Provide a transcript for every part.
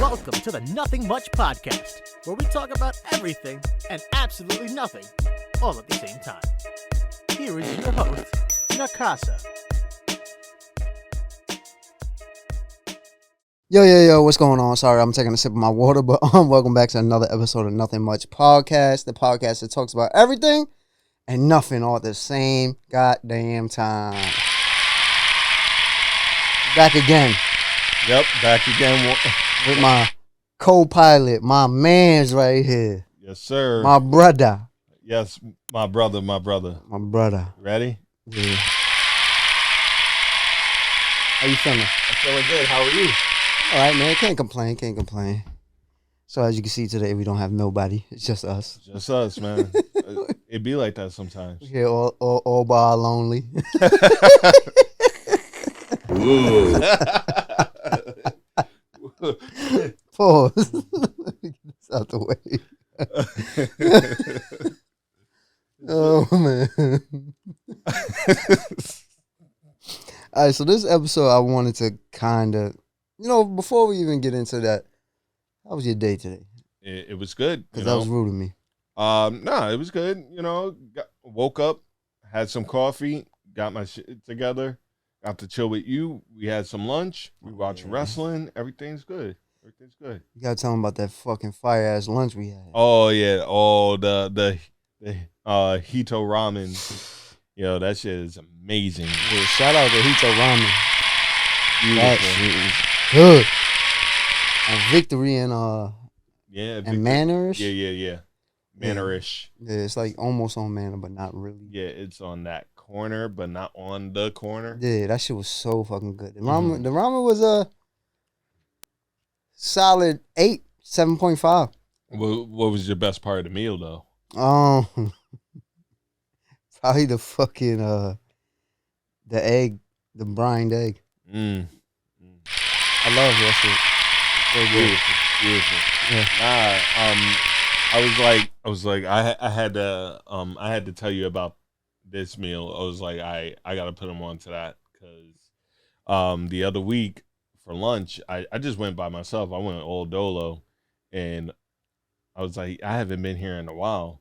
Welcome to the Nothing Much Podcast, where we talk about everything and absolutely nothing, all at the same time. Here is your host, Nakasa. Yo, what's going on? Sorry, I'm taking a sip of my water, but welcome back to another episode of Nothing Much Podcast, the podcast that talks about everything and nothing all at the same goddamn time. Back again. Yep, back again with my co-pilot, my man's right here. Yes, sir. My brother. Yes, my brother. My brother. Ready? Yeah. How you feeling? I'm feeling good. How are you? All right, man. Can't complain. So as you can see today, we don't have nobody. It's just us. Just us, man. It be like that sometimes. Yeah, all by our lonely. Ooh. Pause. Get this out the way. Oh, man. All right, so this episode, I wanted to kind of, before we even get into that, how was your day today? It was good. Because that was rude of me. It was good. Woke up, had some coffee, got my shit together, got to chill with you. We had some lunch. We watched wrestling. Everything's good. You gotta tell them about that fucking fire ass lunch we had. Oh yeah. Oh the Heath ramen. Yo, that shit is amazing. Yeah, shout out to Heath ramen. Beautiful. That shit is good. And Victory and Manorish. Yeah. Manorish. Yeah, it's like almost on Manor, but not really. Yeah, it's on that corner, but not on the corner. Yeah, that shit was so fucking good. The ramen was a solid 8, 7.5. What was your best part of the meal though? Probably the fucking the egg, the brined egg. I love that shit. So Beautiful. Yeah. I had to tell you about this meal. I was like, I gotta put them on to that because the other week for lunch, I just went by myself. I went Old Dolo, and I was like, I haven't been here in a while.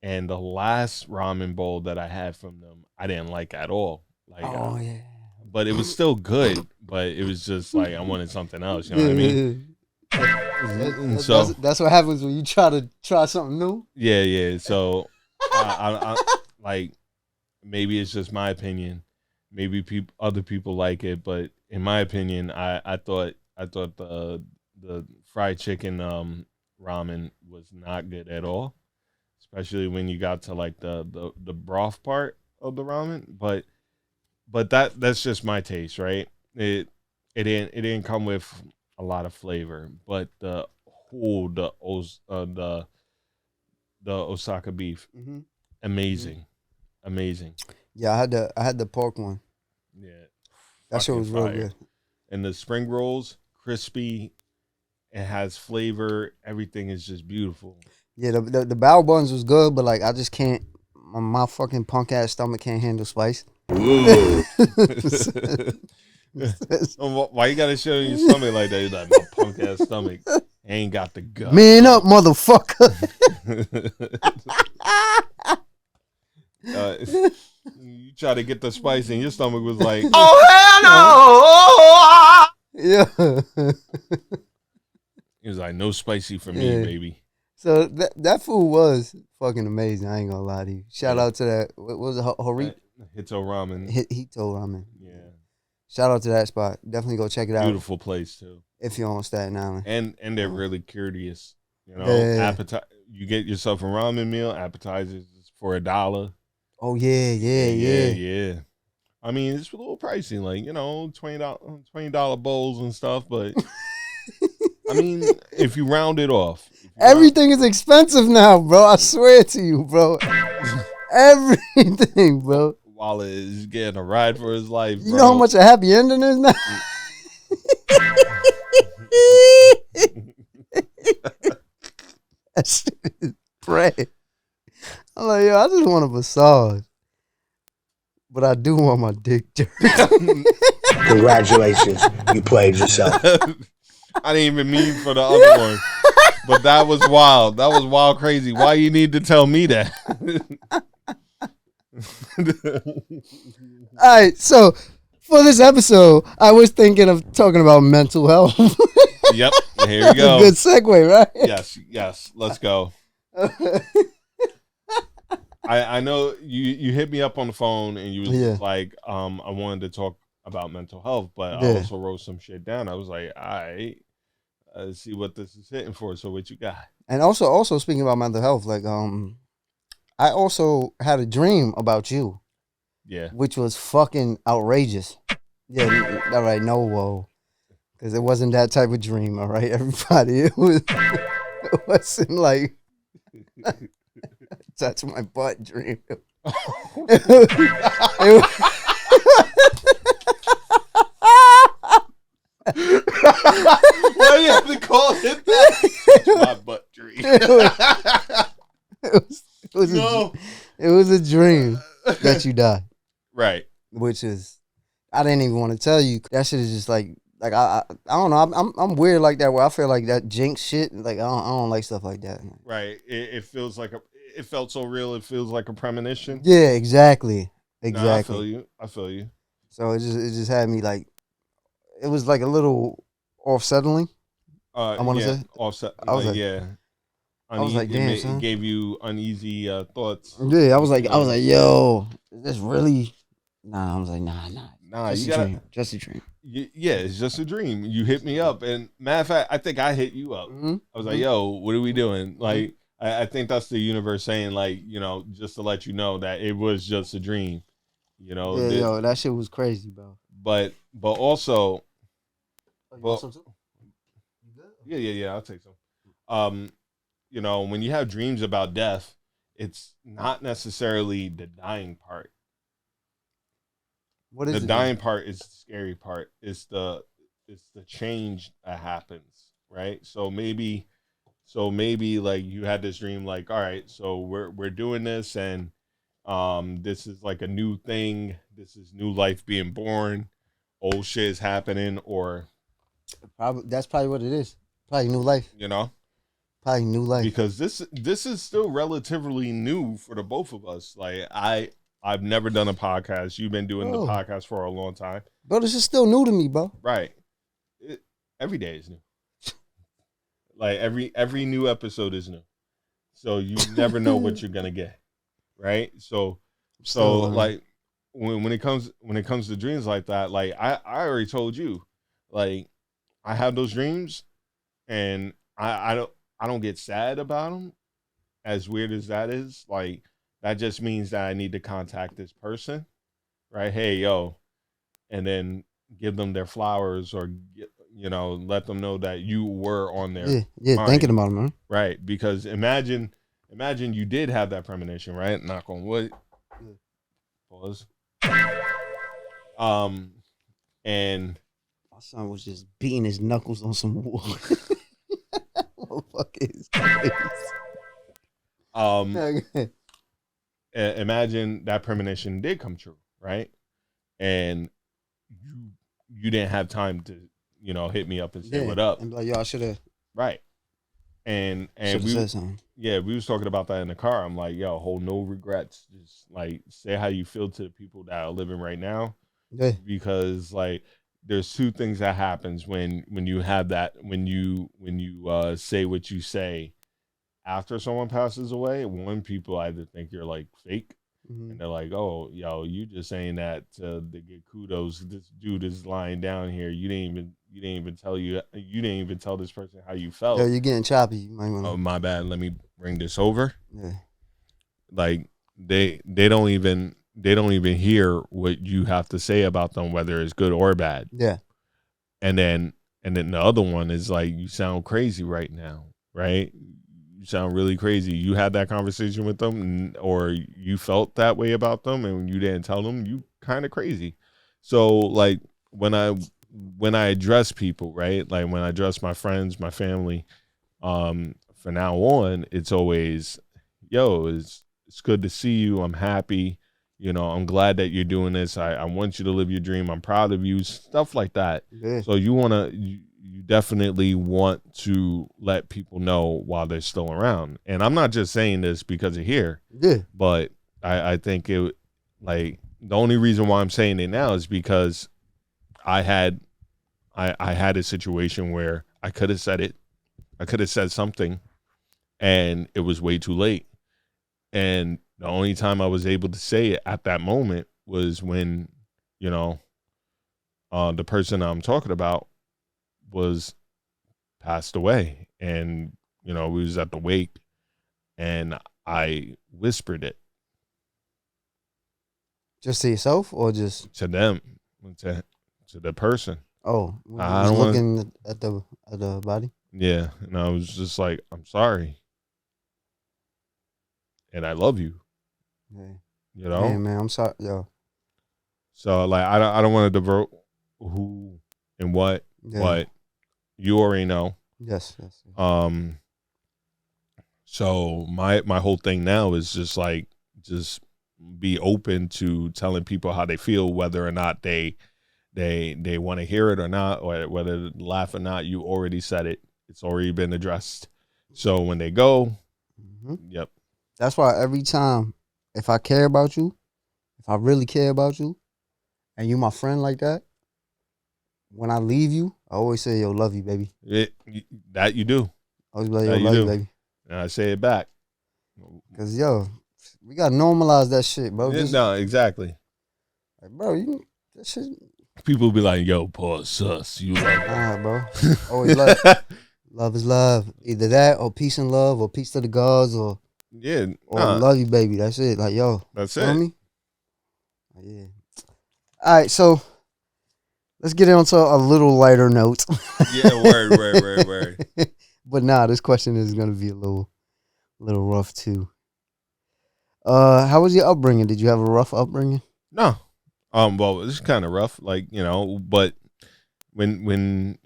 And the last ramen bowl that I had from them, I didn't like at all. Yeah. But it was still good. But it was just like I wanted something else. You know what I mean? So that's what happens when you try something new. Yeah. So I like maybe it's just my opinion. Maybe other people like it, but in my opinion, I thought the fried chicken ramen was not good at all. Especially when you got to like the broth part of the ramen, but that's just my taste, right? It didn't come with a lot of flavor, but the Osaka beef, amazing. Yeah, I had the pork one. Yeah, that shit was real good. And the spring rolls, crispy. It has flavor. Everything is just beautiful. Yeah, the bao buns was good, but like I just can't. My fucking punk ass stomach can't handle spice. Ooh. Why you gotta show your stomach like that? You're like, my punk ass stomach ain't got the gut. Man up, motherfucker. You try to get the spice, and your stomach was like, oh hell no! Yeah. It was like no spicy for me, baby. So that food was fucking amazing. I ain't gonna lie to you. Shout out to that. What was it? Hito ramen. Hito ramen. Yeah. Shout out to that spot. Definitely go check it out. Beautiful place too. If you're on Staten Island. And they're really courteous. You get yourself a ramen meal. Appetizers for $1. Oh yeah. I mean, it's a little pricey, like $20 bowls and stuff, but. I mean, if you round it off. Everything is expensive now, bro. I swear to you, bro. Everything, bro. Wallet is getting a ride for his life, bro. You know how much a happy ending is now? That shit is bread. I'm like, yo, I just want a massage. But I do want my dick jerked. Congratulations, you played yourself. I didn't even mean for the other one. But that was wild. That was wild crazy. Why you need to tell me that? All right, so for this episode, I was thinking of talking about mental health. Yep. Here we go. Good segue, right? Yes. Let's go. I know you hit me up on the phone and you was like, I wanted to talk about mental health, but I also wrote some shit down. I was like, all right, see what this is hitting for. So what you got? And also speaking about mental health, like I also had a dream about you. Yeah. Which was fucking outrageous. Yeah, all right, no whoa. Because it wasn't that type of dream, all right, everybody. It wasn't like touch my butt dream. Why do you have to call it that? Touch my butt dream. It was a dream that you died. Right. Which is, I didn't even want to tell you. That shit is just like I don't know. I'm weird like that where I feel like that jinx shit. Like I don't like stuff like that. Right. It feels like it felt so real. It feels like a premonition. Yeah, exactly. Nah, I feel you. So it just had me like, it was like a little off-settling. I want to say offset. I was like, yeah. I was like, damn, son. It gave you uneasy thoughts. Yeah, I was like, yo, is this really? Nah, I was like, nah. Just a dream. Yeah, it's just a dream. You hit me up, and matter of fact, I think I hit you up. Mm-hmm. I was like, yo, what are we doing? Like, I think that's the universe saying, like, just to let you know that it was just a dream. Yo, that shit was crazy, bro. But also, want some too? Yeah, I'll take some. When you have dreams about death, it's not necessarily the dying part. What is the dying part is the scary part. It's the change that happens, right? So maybe like you had this dream, like, all right, so we're doing this, and this is like a new thing. This is new life being born. Old shit is happening, or that's probably what it is. Probably new life. Probably new life. Because this is still relatively new for the both of us. Like I've never done a podcast. You've been doing the podcast for a long time. Bro, this is still new to me, bro. Right. Every day is new. Like every new episode is new. So you never know what you're gonna get. Right? So like when it comes to dreams like that, like I already told you, like I have those dreams and I don't get sad about them. As weird as that is, like that just means that I need to contact this person, right? Hey, yo, and then give them their flowers, or let them know that you were on their mind. Thinking about them, man. Right? Because imagine you did have that premonition, right? Knock on wood. Pause. And my son was just beating his knuckles on some wood. Motherfucker is imagine that premonition did come true, right? And you didn't have time to, hit me up and say what up. And be like, yo, I should have. Right. And we said something. Yeah, we was talking about that in the car. I'm like, yo, hold no regrets. Just like say how you feel to the people that are living right now. Yeah. Because like there's two things that happens when you have that, when you say what you say after someone passes away. One, people either think you're like fake, and they're like, oh, yo, you just saying that to get kudos. This dude is lying down here. You didn't even tell this person how you felt. Yo, you're getting choppy. You might wanna... Oh, my bad. Let me bring this over. Yeah. Like they don't even hear what you have to say about them, whether it's good or bad. Yeah. And then the other one is like, you sound crazy right now, right? You sound really crazy. You had that conversation with them, or you felt that way about them, and you didn't tell them. You kind of crazy. So like when I address people, right? Like when I address my friends, my family, from now on, it's always, yo, it's good to see you. I'm happy. I'm glad that you're doing this. I want you to live your dream. I'm proud of you. Stuff like that. Yeah. So you you definitely want to let people know while they're still around. And I'm not just saying this because of here. Yeah. But I think it, like, the only reason why I'm saying it now is because I had a situation where I could have said it. I could have said something, and it was way too late. And the only time I was able to say it at that moment was when, you know, the person I'm talking about was passed away. And, you know, we was at the wake, and I whispered it. Just to yourself or just To them, to the person. oh, when you I was don't wanna- looking at the body? Yeah, and I was just like, I'm sorry, and I love you. Yeah. You know. Hey, man, I'm sorry, yo. So like, I don't want to divert who and what, Yeah. but you already know. Yes. So my whole thing now is just like, just be open to telling people how they feel, whether or not they want to hear it or not, or whether to laugh or not. You already said it. It's already been addressed. So when they go, yep. That's why every time, if I care about you, if I really care about you, and you my friend like that, when I leave you, I always say, yo, love you, baby. That you do. I always be like, yo, That you love you, do. baby. And I say it back. Because, yo, we got to normalize that shit, bro. Yeah, no, exactly. Like, bro, that shit. People be like, yo, pause, sus. You like, Nah, bro. Always love. Love is love. Either that or peace and love or peace to the gods or yeah, love you, baby. That's it. Like, yo. That's Feel it. me? Yeah. All right, so let's get into a little lighter note. Yeah, word. But nah, this question is gonna be a little rough too. How was your upbringing? Did you have a rough upbringing? No. Well, it's kind of rough, like, you know, but when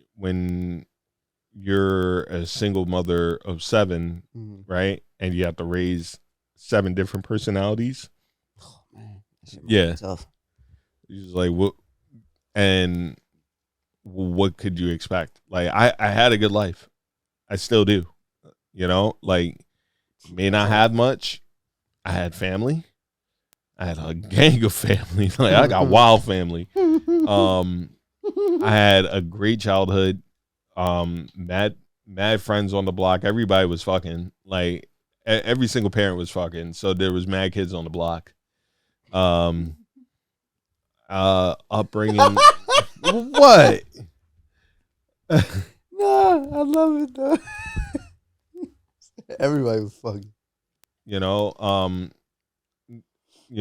you're a single mother of 7, right, and you have to raise 7 different personalities, Oh man, that shit yeah, tough. it's just like, what could you expect? Like, I had a good life, I still do, you know, like, may not have much. I had family. I had a gang of family. Like, I got wild family. I had a great childhood. Mad friends on the block. Everybody was fucking. Like, every single parent was fucking. So there was mad kids on the block. Upbringing. What? Nah, I love it though. Everybody was fucking. You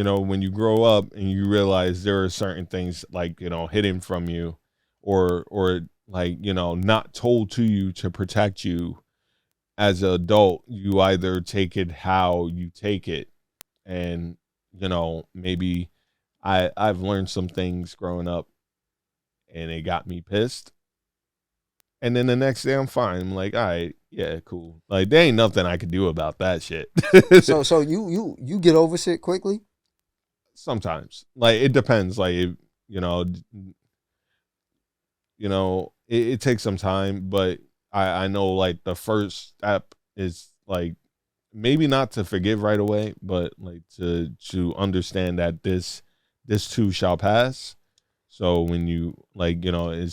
know, when you grow up and you realize there are certain things, like, you know, hidden from you, or like, you know, not told to you to protect you. As an adult, you either take it how you take it, and, you know, maybe I've learned some things growing up, and it got me pissed. And then the next day I'm fine. I'm like, all right, yeah, cool. Like, there ain't nothing I could do about that shit. So you get over shit quickly? Sometimes, like, it depends. Like, it takes some time, but I know, like, the first step is, like, maybe not to forgive right away, but, like, to understand that this too shall pass. So when you, like, you know, if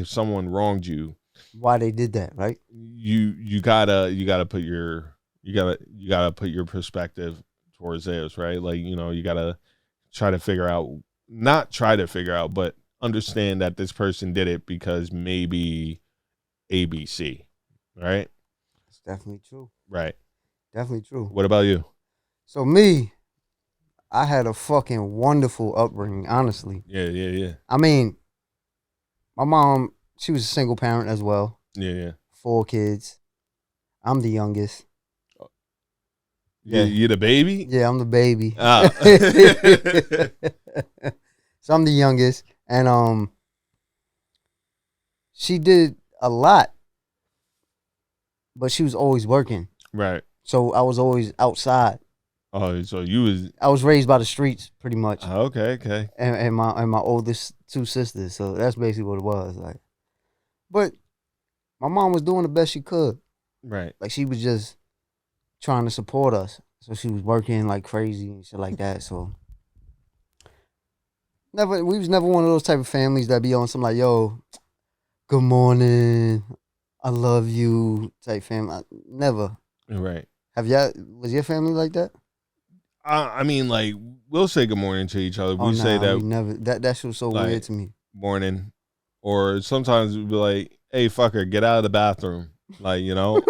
someone wronged you, Why they did that, right? you gotta put your perspective towards theirs, right? Like, you know, you gotta not try to figure out, but understand that this person did it because maybe ABC, right? It's definitely true. Right. Definitely true. What about you? So me, I had a fucking wonderful upbringing, honestly. Yeah. I mean, my mom, she was a single parent as well. Yeah. 4 kids. I'm the youngest. Yeah. You the baby? Yeah, I'm the baby. Ah. So I'm the youngest, and she did a lot, but she was always working. Right. So I was always outside. Oh, so you was I was raised by the streets, pretty much, okay. and my oldest 2 sisters. So that's basically what it was like. But my mom was doing the best she could. Right. Like, she was just trying to support us. So she was working like crazy and shit like that. So we was never one of those type of families that be on some like, yo, good morning, I love you type family. Never. Right. Was your family like that? I mean, like, we'll say good morning to each other. Oh, We say that we never. That shit was so like, weird to me. morning, or sometimes we'd be like, "Hey, fucker, get out of the bathroom." Like, you know,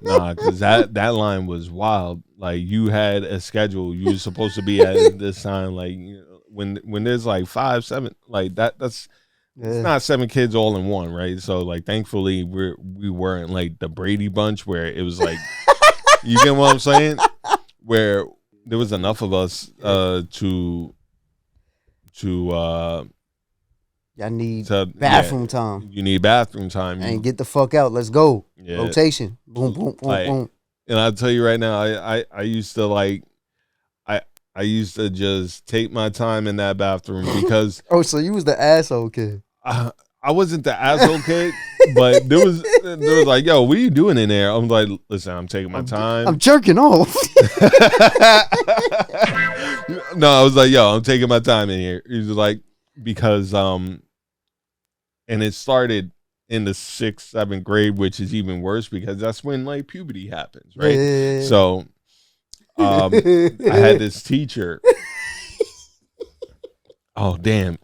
nah, because that line was wild. Like, you had a schedule. You were supposed to be at this time. Like, you know, when there's like 5, 7, like that's it's not 7 kids all in one, right? So like, thankfully we weren't like the Brady Bunch where it was like, you get what I'm saying? Where there was enough of us to y'all need bathroom time. You need bathroom time. And get the fuck out. Let's go. Yeah. Rotation. Boom, boom, boom, like, boom. And I'll tell you right now, I used to like I used to just take my time in that bathroom because oh, so you was the asshole kid. I wasn't the asshole kid, but there was like, yo, what are you doing in there? I'm like, listen, I'm taking my time. I'm jerking off. No, I was like, yo, I'm taking my time in here. He was like, because and it started in the 6th, 7th grade, which is even worse because that's when like puberty happens, right? Yeah. So I had this teacher. Oh damn.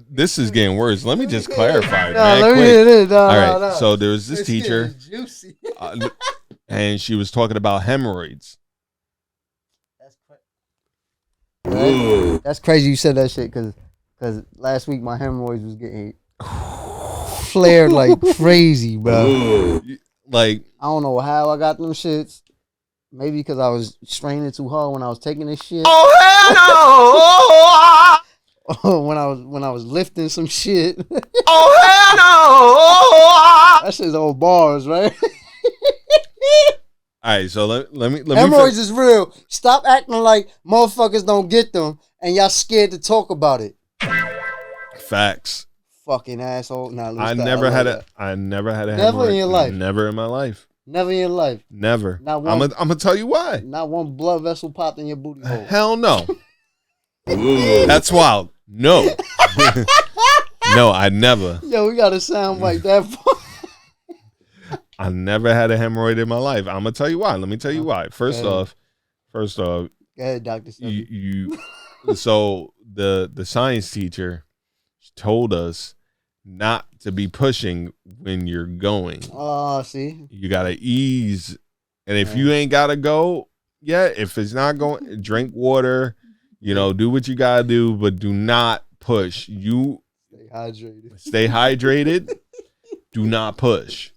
This is getting worse. Let me just clarify. Right. So there was this teacher, and she was talking about hemorrhoids. That's crazy you said that shit because last week my hemorrhoids was getting flared like crazy, bro. Like, I don't know how I got them shits. Maybe because I was straining too hard when I was taking this shit. Oh hell no! when I was lifting some shit. Oh hell no! That shit's old bars, right? All right, so let me. Hemorrhoids is real. Stop acting like motherfuckers don't get them and y'all scared to talk about it. Facts. Fucking asshole. Nah, I never had a hemorrhoid. Never in your life. Never in my life. Never in your life. Never. Not one, I'm gonna tell you why. Not one blood vessel popped in your booty hole. Hell no. That's wild. No. No, I never. Yo, we gotta sound like that. I never had a hemorrhoid in my life. I'm gonna tell you why. Let me tell you why. First off, go ahead, Dr. you so the science teacher told us not to be pushing when you're going. Oh, see, you gotta ease, and if you ain't gotta go yet, if it's not going, drink water. You know, do what you gotta do, but do not push. You stay hydrated. Stay hydrated. Do not push.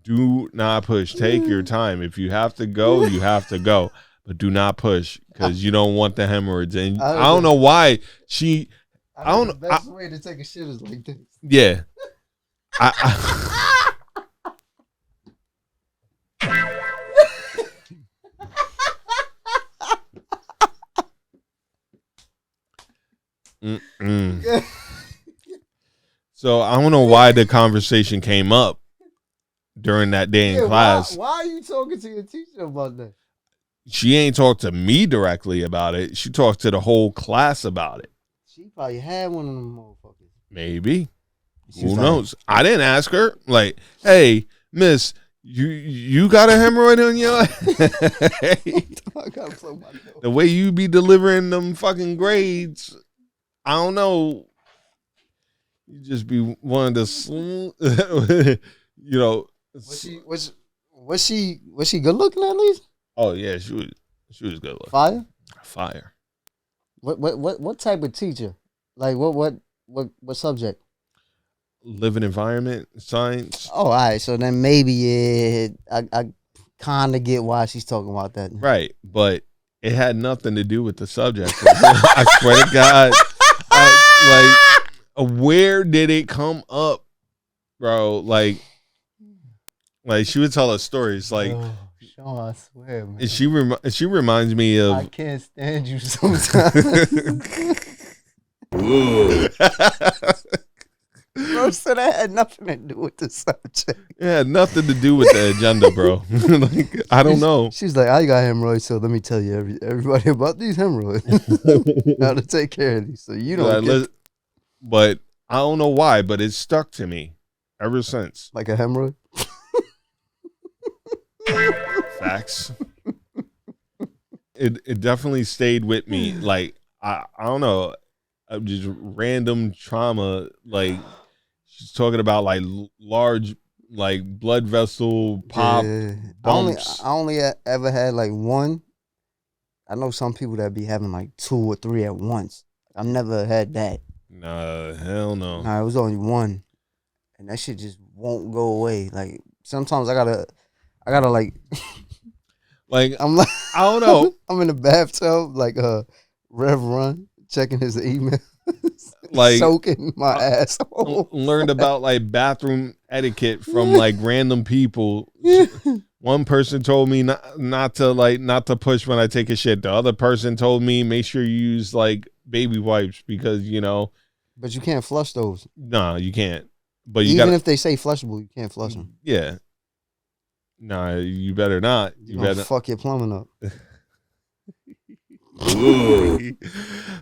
Do not push. Take your time. If you have to go, you have to go, but do not push because you don't want the hemorrhoids. And I don't know why she. I don't know. The best way to take a shit is like this. Yeah. So I don't know why the conversation came up during that day in class. Why are you talking to your teacher about that? She ain't talked to me directly about it. She talked to the whole class about it. She probably had one of them motherfuckers. Maybe. Who knows? I didn't ask her. Like, hey, miss, you got a hemorrhoid on your The way you be delivering them fucking grades, I don't know. You just be one of the, you know. Was she good looking at least? Oh yeah, she was good looking. Fire. What type of teacher? Like what subject? Living environment, science. Oh, all right. So then maybe I kind of get why she's talking about that. Right, but it had nothing to do with the subject. I swear to God, where did it come up, bro? Like she would tell us stories. Like, Sean, I swear, man. She reminds me of. I can't stand you sometimes. Bro said that had nothing to do with the subject. It had nothing to do with the agenda, bro. Like, I don't know. She's like, I got hemorrhoids, so let me tell you everybody about these hemorrhoids. How to take care of these, so you don't get But I don't know why, but it stuck to me ever since. like a hemorrhoid. Facts. It definitely stayed with me. Like I don't know, just random trauma. Like she's talking about like large like blood vessel pop bumps. I only ever had like one. I know some people that be having like 2 or 3 at once. I've never had that. Nah, hell no. Nah, it was only one, and that shit just won't go away. Like sometimes I gotta like. Like I'm like, I don't know. I'm in the bathtub, like Rev Run, checking his email, Like soaking my asshole. Learned about like bathroom etiquette from like random people. One person told me not to push when I take a shit. The other person told me make sure you use like baby wipes because But you can't flush those. No, you can't. But you even if they say flushable, you can't flush them. Yeah. Nah, you better not. You better fuck your plumbing up.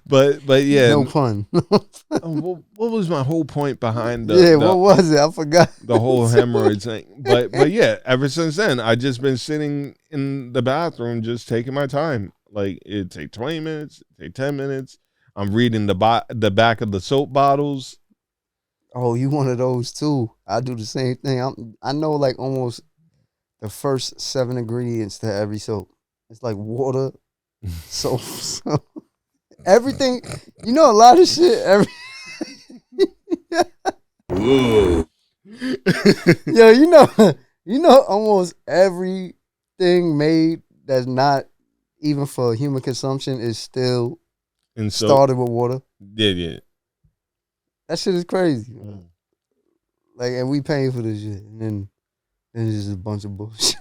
but yeah. No pun. What was my whole point behind what was it? I forgot. The whole hemorrhoids thing. But yeah, ever since then, I just been sitting in the bathroom just taking my time. Like it'd take 20 minutes, it'd take 10 minutes. I'm reading the back of the soap bottles. Oh, you one of those too. I do the same thing. I know like almost the first 7 ingredients to every soap. It's like water, soap, everything. You know a lot of shit. Yo, you know almost everything made that's not even for human consumption is still started with water. Yeah. That shit is crazy. Like, and we paying for this shit, and then it's just a bunch of bullshit.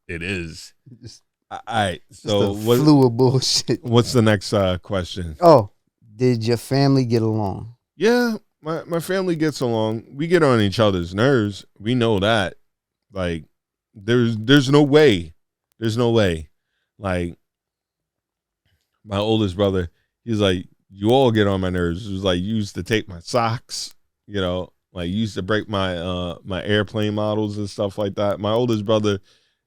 It is. Just, all right. So what? Flu of bullshit. What's the next question? Oh, did your family get along? Yeah, my family gets along. We get on each other's nerves. We know that. Like, there's no way. There's no way. Like, my oldest brother, he's like, you all get on my nerves. It was like, you used to take my socks, like you used to break my my airplane models and stuff like that. My oldest brother,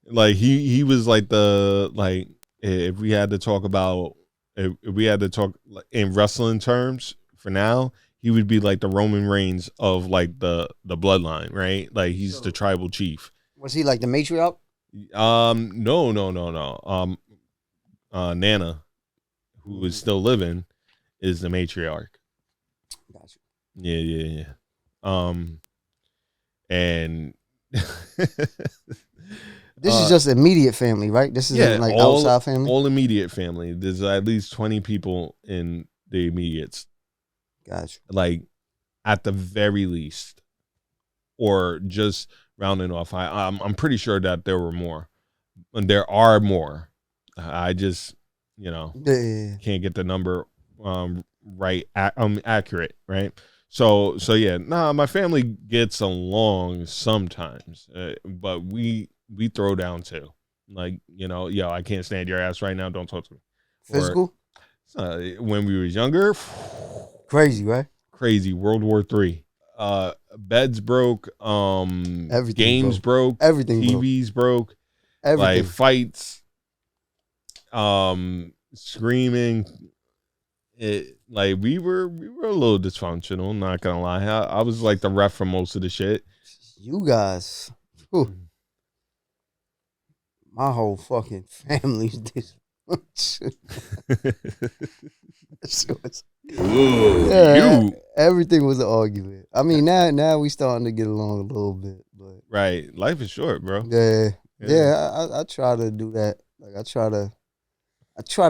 like he was like if we had to talk in wrestling terms for now, he would be like the Roman Reigns of like the bloodline, right? Like he's the tribal chief. Was he like the matriarch? No. Nana, who is still living, is the matriarch. Gotcha. Yeah. And this is just immediate family, right? This isn't like outside family? All immediate family. There's at least 20 people in the immediates. Gotcha. Like, at the very least. Or just rounding off. I'm pretty sure that there were more. And there are more. I just, can't get the number right, accurate, right? So yeah, my family gets along sometimes, but we throw down too. Like, yo, I can't stand your ass right now. Don't talk to me. Physical? When we was younger, crazy, right? Crazy. World War III. Beds broke. Everything games broke. Everything. TVs broke. Everything. Like fights. Screaming. Like we were a little dysfunctional, not gonna lie. I was like the ref for most of the shit. You guys, my whole fucking family's dysfunctional. Everything was an argument. I mean, now we starting to get along a little bit, but right, life is short, bro. Yeah. I try to do that. Like I try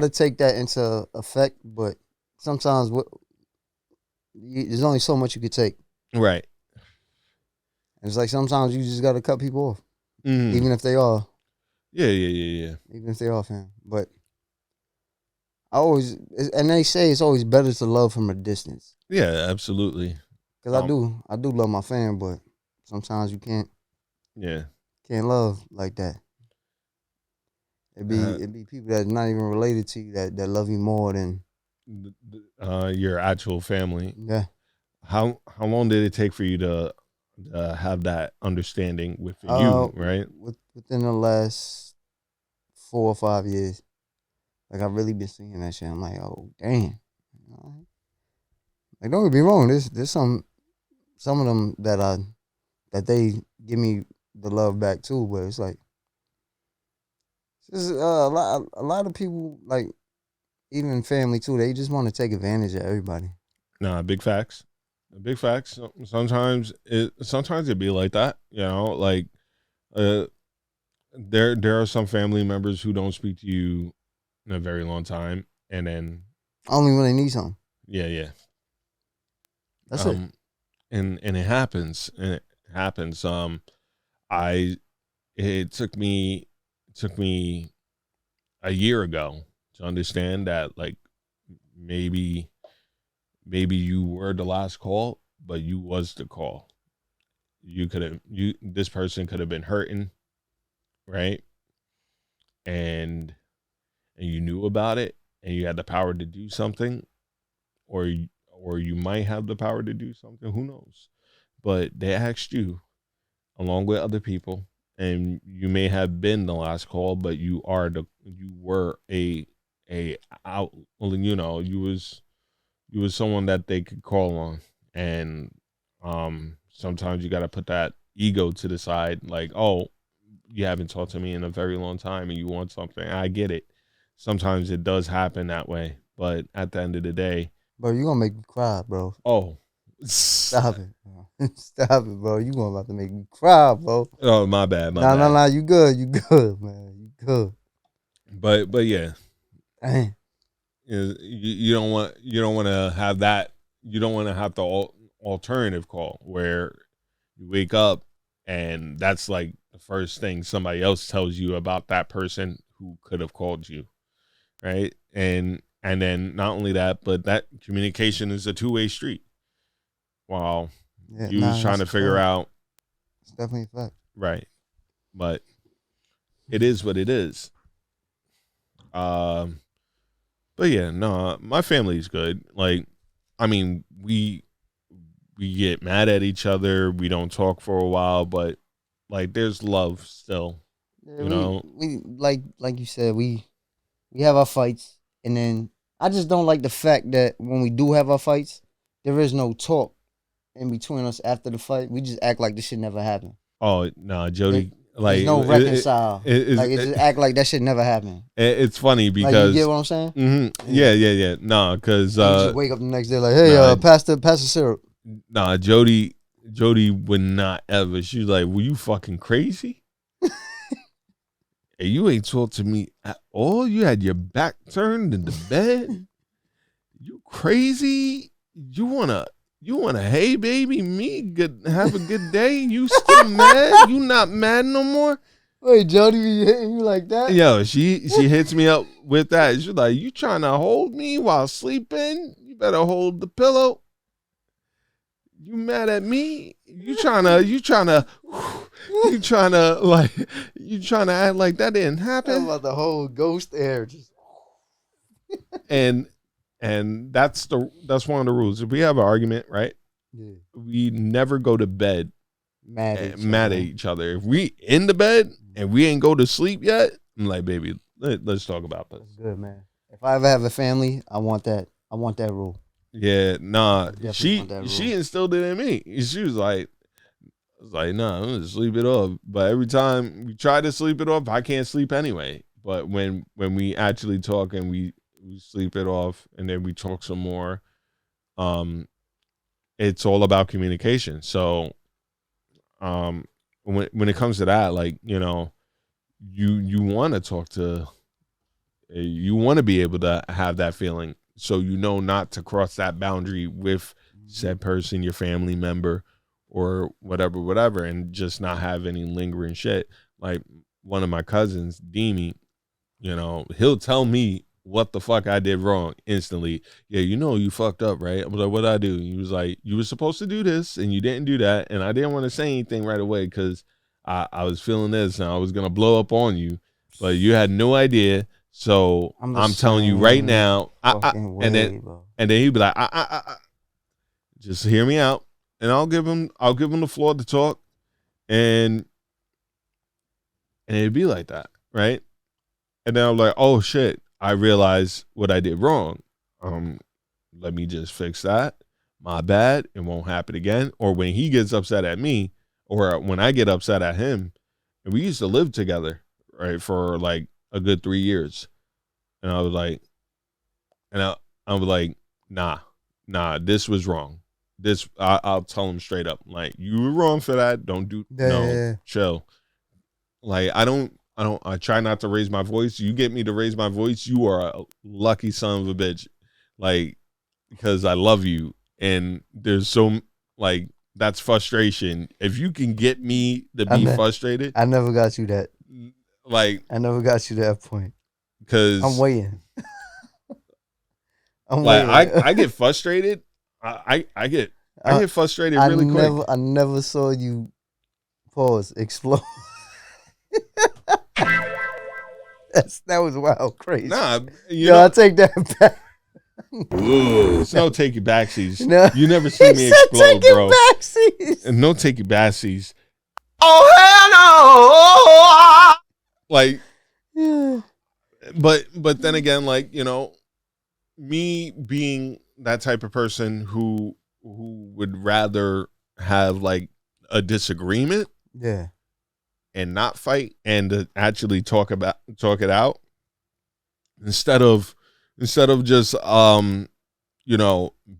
to take that into effect, but sometimes there's only so much you could take. Right. And it's like sometimes you just got to cut people off, mm-hmm. even if they are. Yeah. Even if they are fam. But and they say it's always better to love from a distance. Yeah, absolutely. Cause I do love my fam, but sometimes you can't Yeah. love like that. It be people that's not even related to you that love you more than Your actual family. yeah. How long did it take for you to have that understanding within you, right? Within the last 4 or 5 years, like I've really been seeing that shit. I'm like, oh damn. Like don't get me wrong, there's some of them that they give me the love back too, but it's like a lot of people like even family too. They just want to take advantage of everybody. Nah, big facts. Big facts. Sometimes it be like that, like uh there are some family members who don't speak to you in a very long time, and then Only when they need something. yeah. That's it. And it happens. And it happens. I it took me a year ago to understand that, like, maybe you were the last call, but you was the call. This person could have been hurting, right? And you knew about it, and you had the power to do something, or you might have the power to do something, who knows? But they asked you along with other people, and you may have been the last call, but you were a out, well, you was someone that they could call on. And sometimes you got to put that ego to the side, like, oh, you haven't talked to me in a very long time and you want something. I get it. Sometimes it does happen that way, but at the end of the day, Bro, you gonna make me cry, bro. oh, Stop it, bro. Stop it, bro. You gonna about to make me cry, bro. oh, my bad. Nah. You good, man. You good. But yeah, Dang. you don't want to have that. You don't want to have the alternative call where you wake up and that's like the first thing somebody else tells you about that person who could have called you, right? And then not only that, but that communication is a two-way street. Wow. Yeah, You was trying to figure out. It's definitely a fact. Right. But it is what it is. But yeah, no, my family's good. Like, I mean, we get mad at each other. We don't talk for a while, but like there's love still. Yeah, we like you said, we have our fights, and then I just don't like the fact that when we do have our fights, there is no talk in between us after the fight. We just act like this shit never happened. Oh no, Jody. Like, there's no reconcile. It just act like that shit never happened. It's funny because like, you get what I'm saying? Mm-hmm. Yeah. No, because you just wake up the next day like, hey, pass the syrup. Nah, Jody would not ever. She's like, were you fucking crazy? Hey, you ain't talk to me at all. You had your back turned in the bed. You crazy? You wanna hey baby me have a good day? You still mad? You not mad no more? Wait, Jody be hitting you like that? Yo, she hits me up with that. She's like, you trying to hold me while sleeping? You better hold the pillow. You mad at me? You trying to act like that didn't happen? I'm about the whole ghost air. Just and that's one of the rules. If we have an argument, right? Yeah. We never go to bed mad at each other. If we in the bed and we ain't go to sleep yet, I'm like, baby, let's talk about this. That's good, man. If I ever have a family, I want that rule. Yeah, nah. She instilled it in me. She was like, nah, I'm gonna sleep it off. But every time we try to sleep it off, I can't sleep anyway. But when we actually talk and we sleep it off and then we talk some more, it's all about communication. So when it comes to that, like, you want to talk to, you want to be able to have that feeling, so not to cross that boundary with said person, your family member, or whatever, and just not have any lingering shit. Like one of my cousins, Deemy, he'll tell me what the fuck I did wrong instantly. Yeah, you fucked up, right? I was like, what'd I do? He was like, you were supposed to do this and you didn't do that. And I didn't want to say anything right away because I was feeling this and I was going to blow up on you, but you had no idea. So I'm telling you right now. And then he'd be like, just hear me out, and I'll give him the floor to talk, and it'd be like that, right? And then I'm like, oh shit, I realized what I did wrong. Let me just fix that. My bad. It won't happen again. Or when he gets upset at me, or when I get upset at him, and we used to live together, right, for like a good 3 years, and I was like, nah, this was wrong. This I'll tell him straight up, like, you were wrong for that. Don't do chill. Like I try not to raise my voice. You get me to raise my voice, you are a lucky son of a bitch. Like, because I love you, and there's so like that's frustration. If you can get me to be frustrated, I never got you that. Like, I never got you to that point. Because I'm waiting. I get frustrated. I get frustrated really quick. I never saw you explode. That was wild, crazy. Nah, I take that back. It's no take your backsies. No. You never see me explode, bro. Backsies. And no take your backsies. Oh hell no! Like, yeah. But then again, like, me being that type of person who would rather have like a disagreement, yeah, and not fight, and to actually talk it out instead of just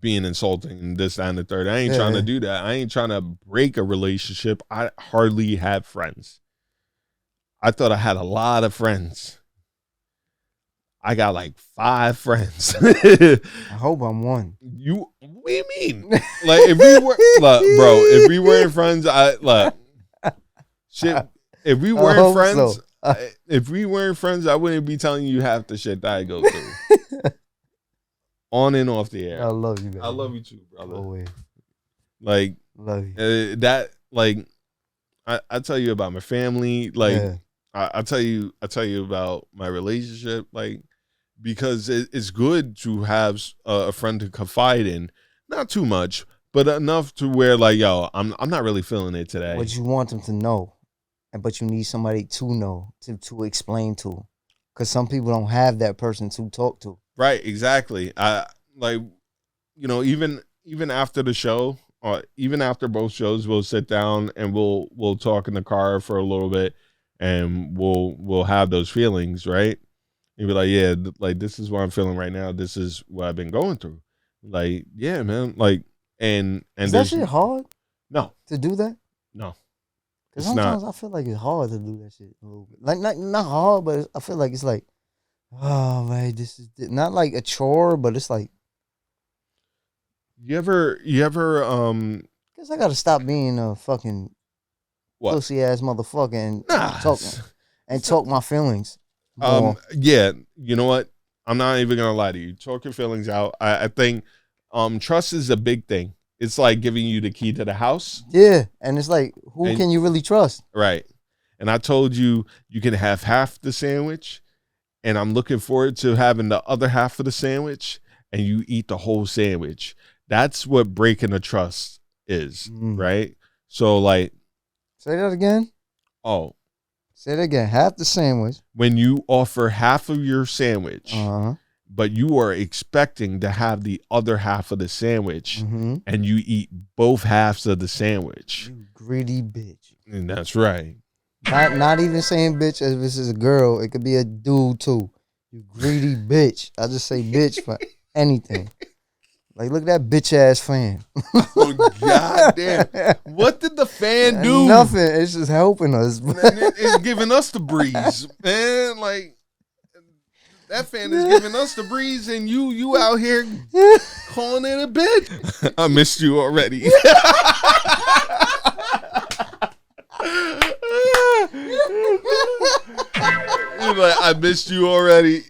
being insulting and this, that, and the third. I ain't trying to do that. I ain't trying to break a relationship. I hardly have friends. I thought I had a lot of friends. I got like 5 friends. I hope I'm one. What do you mean? Like, if we were, if we weren't friends, shit. If we weren't friends, if we weren't friends, I wouldn't be telling you half the shit that I go through. On and off the air. I love you, man. I love you too, brother. Always. Like, love you. That, like, I tell you about my family. Like, I tell you about my relationship. Like, because it's good to have a friend to confide in, not too much, but enough to where, like, yo, I'm not really feeling it today. But you want them to know, but you need somebody to know, to explain to, because some people don't have that person to talk to. Right, exactly. Even after the show, or even after both shows, we'll sit down and we'll talk in the car for a little bit, and we'll have those feelings, right? You'd be like, yeah, like, this is what I'm feeling right now. This is what I've been going through. Like, yeah, man. Like, and is that shit hard? No. To do that? No. Because sometimes I feel like it's hard to do that shit a little bit. Like, not hard, but I feel like it's like, oh man, this is not like a chore, but it's like, you ever guess I gotta stop being a fucking pussy ass motherfucker and talk my feelings. Yeah, you know what? I'm not even gonna lie to you. Talk your feelings out. I think trust is a big thing. It's like giving you the key to the house. Yeah, and it's like, who can you really trust? Right. And I told you can have half the sandwich, and I'm looking forward to having the other half of the sandwich, and you eat the whole sandwich. That's what breaking the trust is, right? So, like, say that again. Oh, say it again. Half the sandwich. When you offer half of your sandwich, but you are expecting to have the other half of the sandwich, and you eat both halves of the sandwich. You greedy bitch. And that's right. Not even saying bitch as this is a girl. It could be a dude too. You greedy bitch. I just say bitch for anything. Like, look at that bitch ass fan. Oh, God damn. What did the fan do? Nothing. It's just helping us. It's giving us the breeze. Man, like, that fan is giving us the breeze, and you out here calling it a bitch. I missed you already. You're like, I missed you already.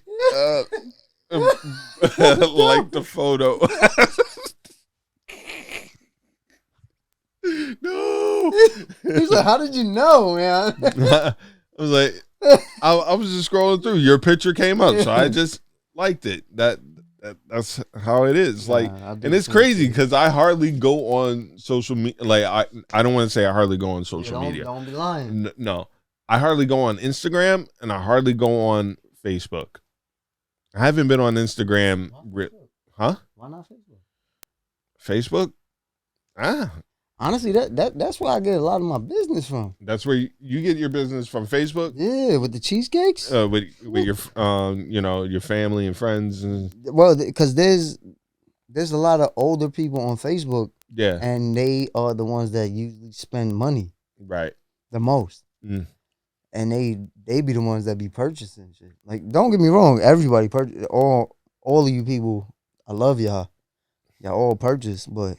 like the photo. No. He's like, how did you know, man? I was like, I was just scrolling through. Your picture came up, so I just liked it. That's how it is. Like, and it's crazy because I hardly go on social media. Like, I don't want to say I hardly go on social media. Don't be lying. No, I hardly go on Instagram and I hardly go on Facebook. I haven't been on Instagram. Huh? Why not Facebook? Facebook? Honestly, that's where I get a lot of my business from. That's where you get your business from, Facebook? Yeah, with the cheesecakes. With your your family and friends and well, because there's a lot of older people on Facebook. Yeah, and they are the ones that usually spend money right the most, and they be the ones that be purchasing shit. Like, don't get me wrong, everybody purchase, all of you people, I love y'all all purchase, but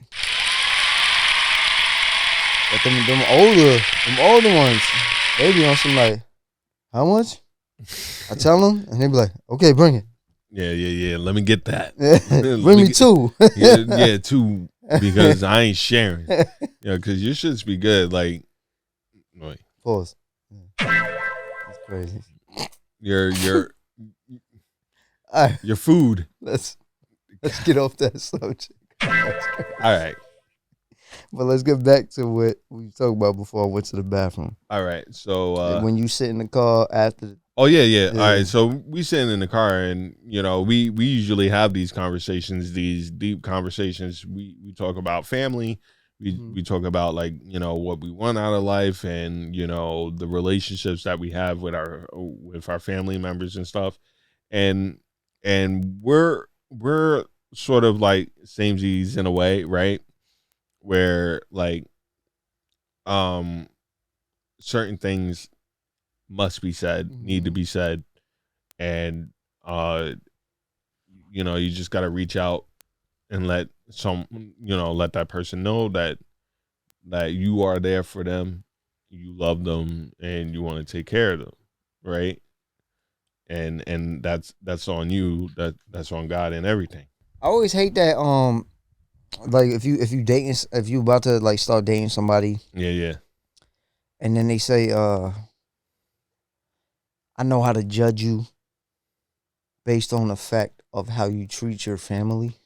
them older ones, they be on some like, how much? I tell them, and they be like, okay, bring it. Yeah. Let me get that. Bring me two. yeah, two, because I ain't sharing. Yeah, because your shits be good. Like, wait. Pause. That's crazy. Your All right, your food. let's get off that subject. All right. But let's get back to what we talked about before I went to the bathroom. All right. So when you sit in the car after. Oh yeah. All right. So we sitting in the car, and we usually have these conversations, these deep conversations. We talk about family. We talk about, like, what we want out of life, and the relationships that we have with our family members and stuff. And we're sort of like samesies in a way, right? Where, like, certain things must be said, need to be said, and you just got to reach out and let that person know that you are there for them, you love them, and you want to take care of them, right? And that's on you, that's on God and everything. I always hate that like if you about to like start dating somebody, yeah, and then they say I know how to judge you based on the fact of how you treat your family.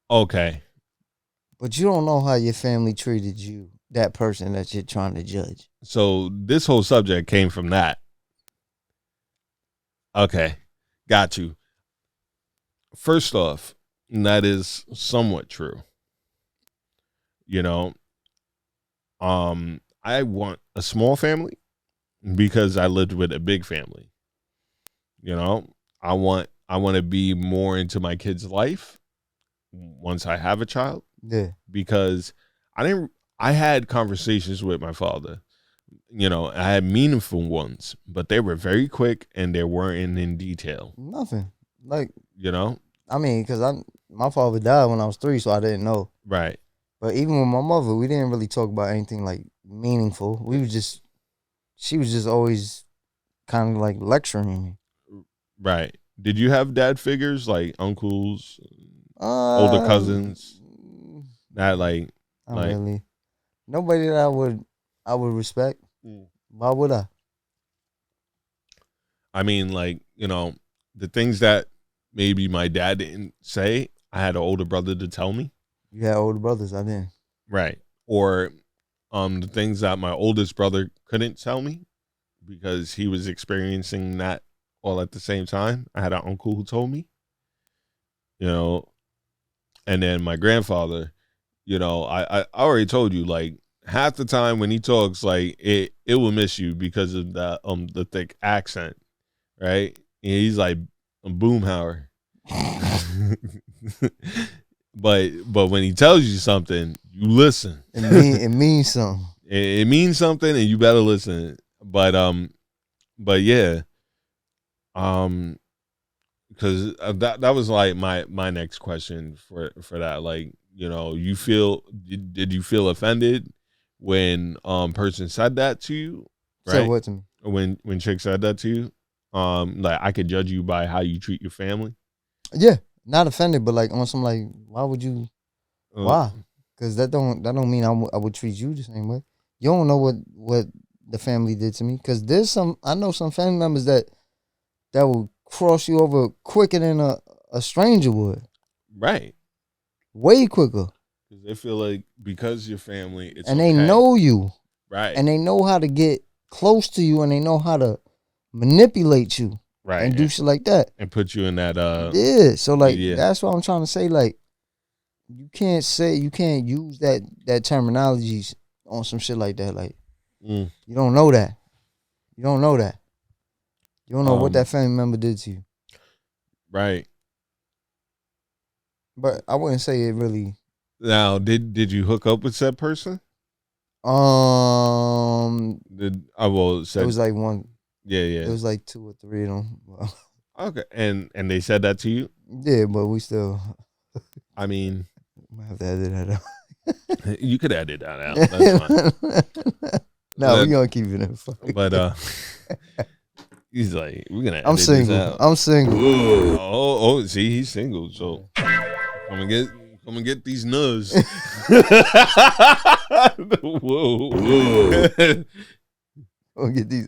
Okay. But you don't know how your family treated you, that person that you're trying to judge. So this whole subject came from that. Okay. Got you. First off, that is somewhat true. I want a small family because I lived with a big family. I want to be more into my kid's life once I have a child. Yeah. Because I had conversations with my father. I had meaningful ones, but they were very quick and they weren't in detail. Nothing. Like, I mean, because my father died when I was 3, so I didn't know. Right. But even with my mother, we didn't really talk about anything like meaningful. She was just always kind of like lecturing me. Right. Did you have dad figures like uncles, older cousins? That not really. Nobody that I would respect. Why would I? I mean, like, the things that maybe my dad didn't say, I had an older brother to tell me. You had older brothers, I didn't. Right. Or the things that my oldest brother couldn't tell me because he was experiencing that all at the same time. I had an uncle who told me, and then my grandfather, I already told you, like, half the time when he talks, like, it will miss you because of the thick accent, right? And he's like a boomhauer. But when he tells you something, you listen. It means something. It means something, and you better listen. But yeah, because that was like my next question for that. Like, did you feel offended when person said that to you? Right? Said what to me? When Chick said that to you, like, I could judge you by how you treat your family. Yeah, not offended, but like on some like, why would you? Uh, Why? Because that don't mean I would treat you the same way. You don't know what the family did to me. Because there's I know some family members that will cross you over quicker than a stranger would. Right. Way quicker. Because they feel like because you're family, it's And okay. they know you. Right. And they know how to get close to you, and they know how to manipulate you. Right. And do shit like that. And put you in that yeah. So like yeah. that's what I'm trying to say. Like you can't use that terminology on some shit like that. Like you don't know that. You don't know that. You don't know what that family member did to you. Right. But I wouldn't say it really. Now, did you hook up with said person? It was like one. Yeah. It was like 2 or 3 of them. Okay, and they said that to you? Yeah, but we still. I mean, I have to edit that out. You could edit that out. That's fine. No, we gonna keep it in. But he's like, we're gonna. I'm single. This out. I'm single. Oh, see, he's single. So come and get these nuts. Whoa. Gonna get these.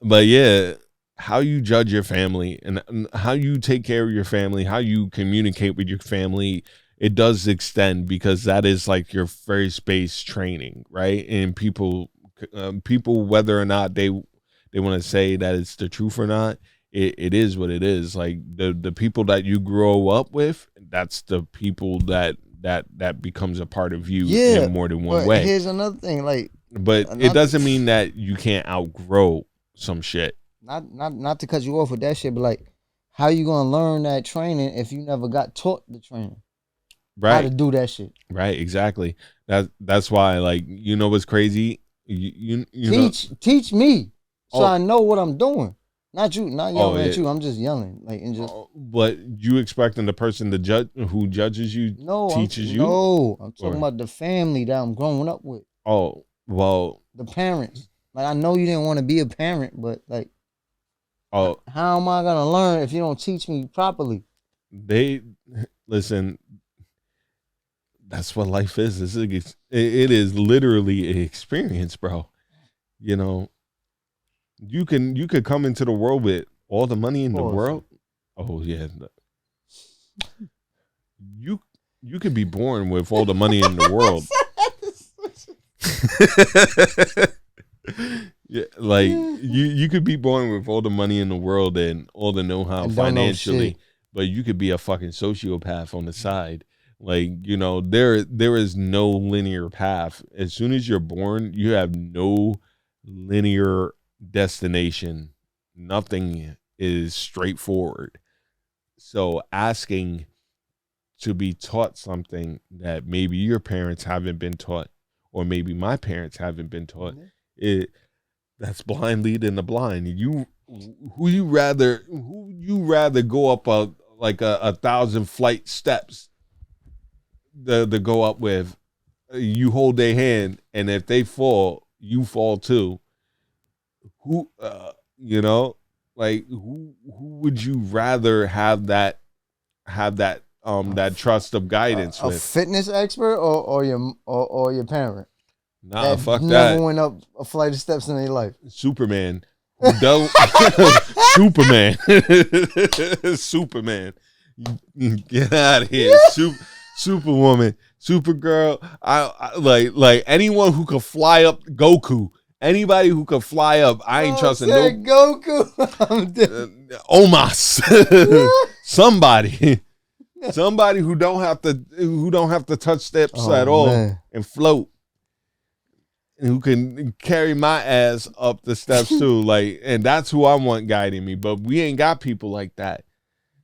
But yeah, how you judge your family and how you take care of your family, how you communicate with your family, it does extend because that is like your first base training, right? And people, whether or not they want to say that it's the truth or not, it is what it is. Like the people that you grow up with, that's the people that becomes a part of you in more than one way. Here's another thing, like, but it doesn't mean that you can't outgrow some shit. Not to cut you off with that shit, but like, how you gonna learn that training if you never got taught the training? Right. How to do that shit. Right, exactly. That's why, like, you know what's crazy? You teach me so I know what I'm doing. Not you, not yelling at you. I'm just yelling, like, and just. But you expecting the person who judges you teaches you? No, I'm talking about the family that I'm growing up with. Oh, well, the parents. Like, I know you didn't want to be a parent, but like, how am I gonna learn if you don't teach me properly? Listen. That's what life is. It is literally an experience, bro. You know, you could come into the world with all the money in the world. Oh yeah. You could be born with all the money in the world. Yeah, like you could be born with all the money in the world and all the know-how financially, but you could be a fucking sociopath on the side. Like, you know, there is no linear path. As soon as you're born, you have no linear destination. Nothing is straightforward. So asking to be taught something that maybe your parents haven't been taught, or maybe my parents haven't been taught, that's blind leading the blind. Who you rather go up a 1,000 flight steps to go up with? You hold their hand, and if they fall, you fall too. Who would you rather have that trust of guidance with? A fitness expert or your parent? Nah, fuck that. Never went up a flight of steps in their life. Superman. Superman. Superman. Get out of here. Superwoman. Supergirl. I like anyone who could fly up. Goku. Anybody who could fly up. I ain't trusting no Goku. I'm dead. Omas. Somebody who don't have to touch steps at all, man, and float. Who can carry my ass up the steps too, like, and that's who I want guiding me. But we ain't got people like that,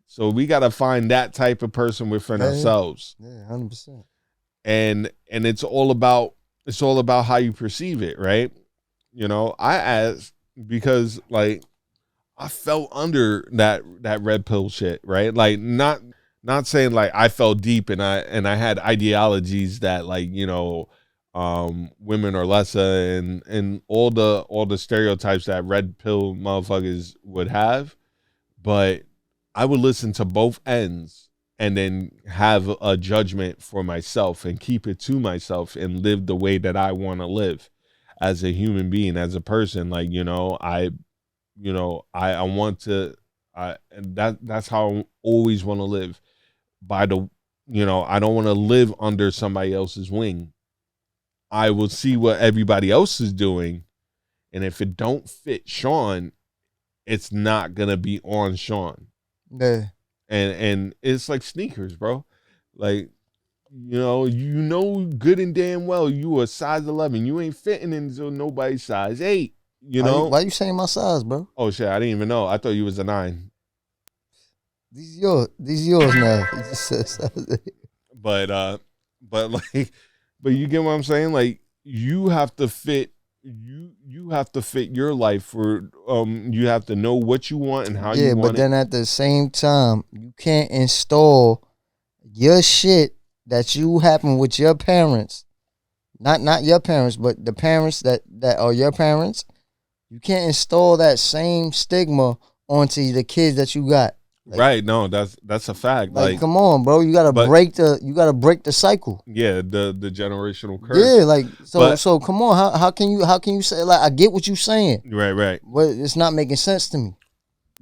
so we got to find that type of person within ourselves. Yeah, 100%. And it's all about how you perceive it, right? You know, I asked because like I fell under that red pill shit, right? Like not saying like I fell deep and I had ideologies that, like, you know, women are lesser, and all the stereotypes that red pill motherfuckers would have. But I would listen to both ends and then have a judgment for myself and keep it to myself and live the way that I want to live as a human being, as a person. Like, I want to, and that's how I always want to live by the, I don't want to live under somebody else's wing. I will see what everybody else is doing. And if it don't fit Sean, it's not going to be on Sean. Yeah. And it's like sneakers, bro. Like, good and damn well you a size 11. You ain't fitting into nobody's size 8. Why you saying my size, bro? Oh shit, I didn't even know. I thought you was a 9. These yours now. You just said size 8. But you get what I'm saying? Like, you have to fit. You have to fit your life for. You have to know what you want and how you want it. Yeah, but then at the same time, you can't install your shit that you happen with your parents, not your parents, but the parents that are your parents. You can't install that same stigma onto the kids that you got. Like, right? No, that's a fact. Like, come on, bro. You gotta break the cycle. Yeah, the generational curse. Yeah, like so. Come on, how can you say, like, I get what you're saying. Right. But it's not making sense to me.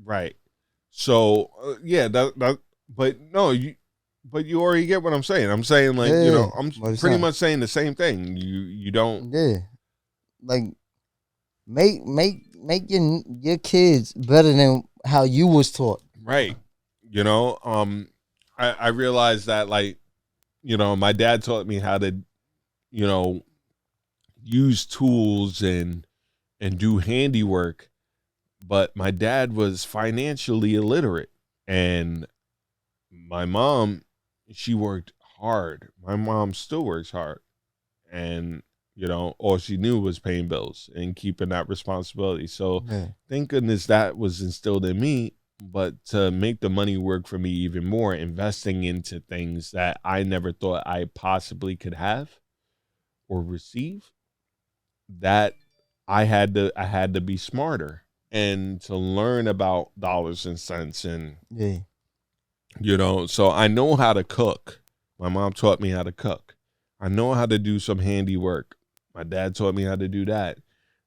Right. So but you already get what I'm saying. I'm saying, like, I'm pretty much saying the same thing. You don't. Yeah. Like, make your kids better than how you was taught. Right. I realized that, like, my dad taught me how to, use tools and do handiwork, but my dad was financially illiterate, and my mom, she worked hard. My mom still works hard, and all she knew was paying bills and keeping that responsibility. So thank goodness that was instilled in me. But to make the money work for me even more, investing into things that I never thought I possibly could have or receive, that I had to be smarter and to learn about dollars and cents. And so I know how to cook. My mom taught me how to cook. I know how to do some handiwork. My dad taught me how to do that.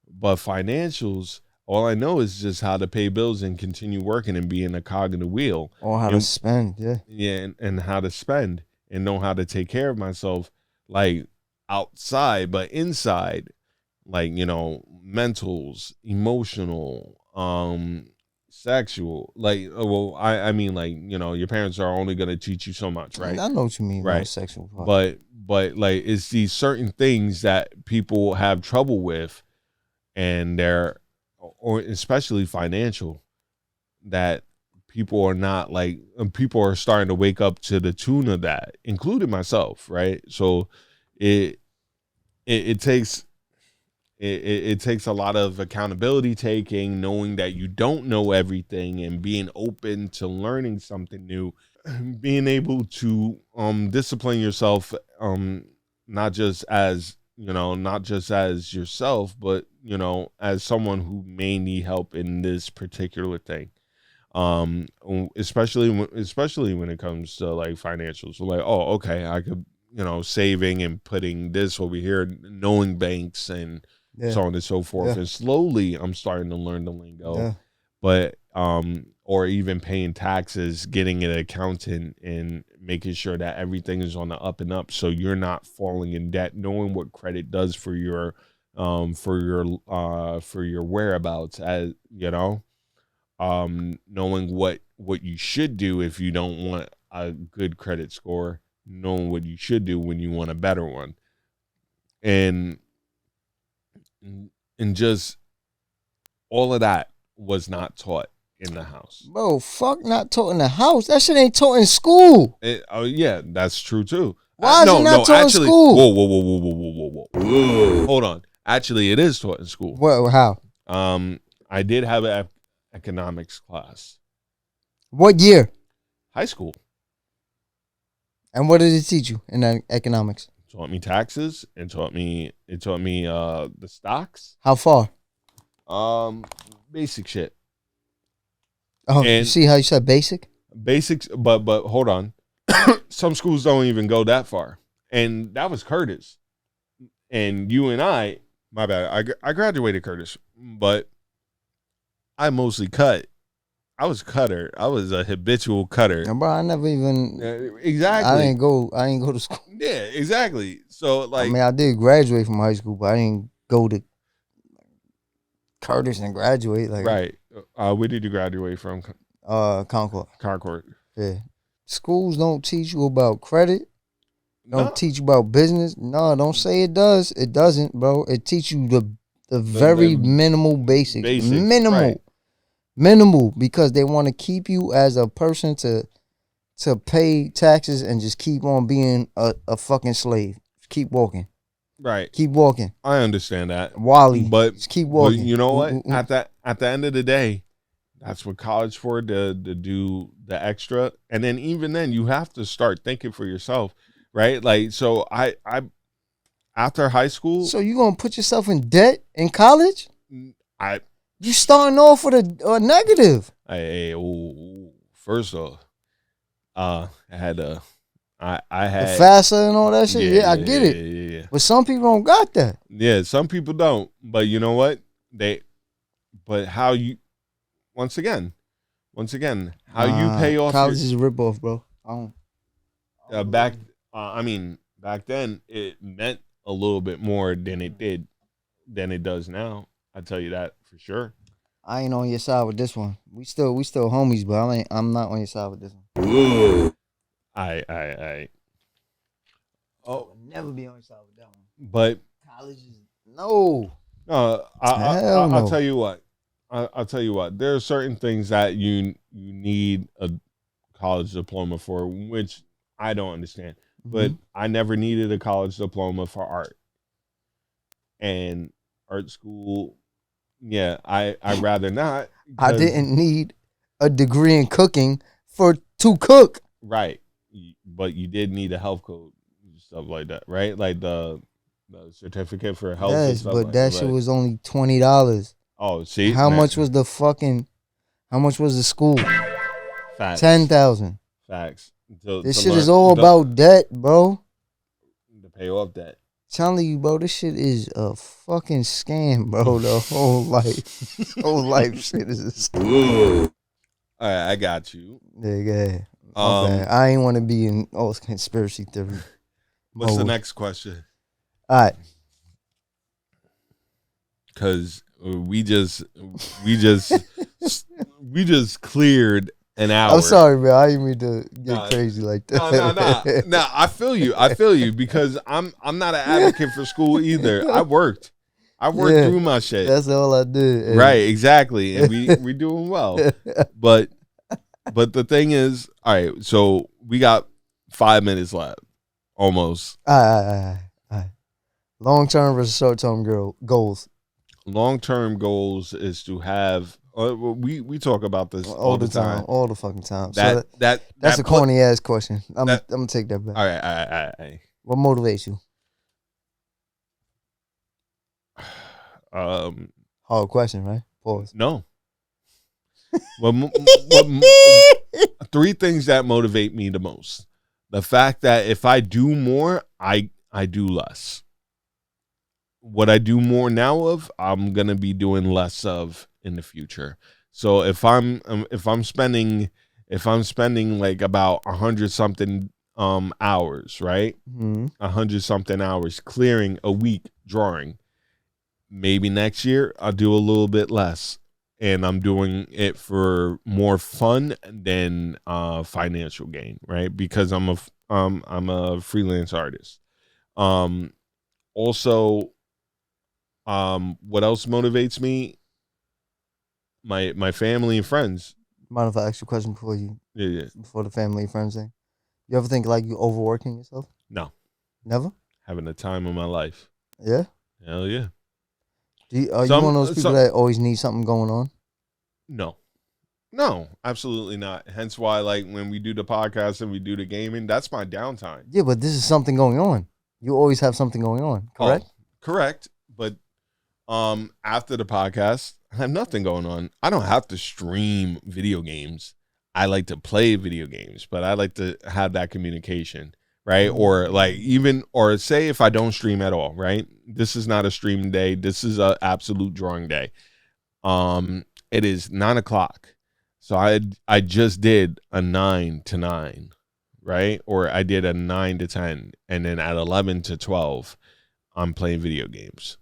But financials, all I know is just how to pay bills and continue working and being a cog in the wheel. Or how to spend, and how to spend and know how to take care of myself, like, outside, but inside, like, mentals, emotional, sexual. Like, well, I mean, like, your parents are only going to teach you so much, right? I know what you mean, right? Sexual part. But like, it's these certain things that people have trouble with, and or especially financial, that people are not, like, people are starting to wake up to the tune of that, including myself, right? So it takes a lot of accountability taking, knowing that you don't know everything, and being open to learning something new, being able to discipline yourself, not just as yourself, but as someone who may need help in this particular thing, especially when it comes to, like, financials. So, like, oh, okay, I could, saving and putting this over here, knowing banks and so on and so forth. And slowly I'm starting to learn the lingo. But or even paying taxes, getting an accountant, and making sure that everything is on the up and up, so you're not falling in debt, knowing what credit does for your whereabouts, as knowing what you should do if you don't want a good credit score, knowing what you should do when you want a better one, and just all of that was not taught in the house. Bro, fuck not taught in the house. That shit ain't taught in school. Yeah, that's true too. Why is it not taught in school? Whoa. Hold on. Actually, it is taught in school. What? How? I did have an economics class. What year? High school. And what did it teach you in economics? taught me taxes. It taught me the stocks. How far? Basic shit. Oh, you And- see how you said basic? Basics, but hold on. Some schools don't even go that far. And that was Curtis. And you and I, my bad. I graduated Curtis, but I mostly cut. I was cutter. I was a habitual cutter. Bro, I never even. Exactly. I didn't go to school. Yeah, exactly. So like, I mean, I did graduate from high school, but I didn't go to Curtis and graduate. Like, right. Where did you graduate from? Concord. Concord. Yeah. Schools don't teach you about credit. Don't No. teach you about business. No, don't say it does. It doesn't, bro. It teach you the very minimal basics. Minimal. Right. Minimal, because they want to keep you as a person to pay taxes and just keep on being a fucking slave. Just keep walking. Right. Keep walking. I understand that. Wally. But Just keep But walking. you know what? Mm-mm-mm. At the end of the day, that's what college for, to do the extra. And then even then you have to start thinking for yourself, right? Like, so I after high school, So you gonna put yourself in debt in college? I You starting off with a negative. first off, I had I The had FAFSA and all that shit. Yeah, I get it. Yeah. But some people don't got that. Yeah, some people don't. But you know what? But how you once again, how you pay off college your, is a ripoff, bro. I don't. back then it meant a little bit more than it does now. I tell you that for sure. I ain't on your side with this one. We still homies, but I'm not on your side with this one. I I'll never be on your side with that one. but College is no. Hell Hell no. I'll tell you what. I'll tell you what. There are certain things that you need a college diploma for, which I don't understand. But I never needed a college diploma for art. And art school, yeah, I'd rather not. I 'cause- didn't need a degree in cooking to cook. Right. But you did need a health code, stuff like that, right? Like the certificate for health. and Yes, stuff but like that shit was only $20. Oh, see? How man, much was the school? facts? 10,000. Facts. This shit is all about debt, bro. to pay off that. Telling you, bro, this shit is a fucking scam, bro. The whole life shit is a scam. All right, I got you. Yeah. My bad. I ain't want to be in all this conspiracy theory. What's the mode. next question? All right. Because we just cleared an hour. I'm sorry, man. I didn't mean to get Nah. crazy like that. No. I feel you because I'm not an advocate for school either. I worked Yeah, through my shit. That's all I did. Right, exactly. And we doing well. But the thing is, all right, so we got 5 minutes left. Almost. All right. Long term versus short term goals. Long-term goals is to have we talk about this all the time. All the fucking time. That's That's a corny ass question. I'm gonna take that back. All right. What motivates you? Hard question, right? Pause. No. Three things that motivate me the most. The fact that if I do more, I do less. What I do more now of, I'm gonna be doing less of in the future. So if I'm spending like about 100 something hours, right? Mm-hmm. 100 something hours clearing a week drawing. Maybe next year I'll do a little bit less, and I'm doing it for more fun than financial gain, right? Because I'm a freelance artist. Also, what else motivates me? My family and friends. Mind if I ask you a question Yeah. before the family and friends thing? You ever think like you overworking yourself? No. Never? Having the time of my life. Yeah? Hell yeah. Are you one of those people that always need something going on? No, absolutely not. Hence why, like, when we do the podcast and we do the gaming, that's my downtime. Yeah, but this is something going on. You always have something going on, correct? Oh, correct. But after the podcast, I have nothing going on. I don't have to stream video games. I like to play video games, but I like to have that communication, right? Or like or say if I don't stream at all, right? This is not a stream day. This is a absolute drawing day. It is 9:00. So I just did a 9 to 9, right? Or I did a 9 to 10, and then at 11 to 12, I'm playing video games.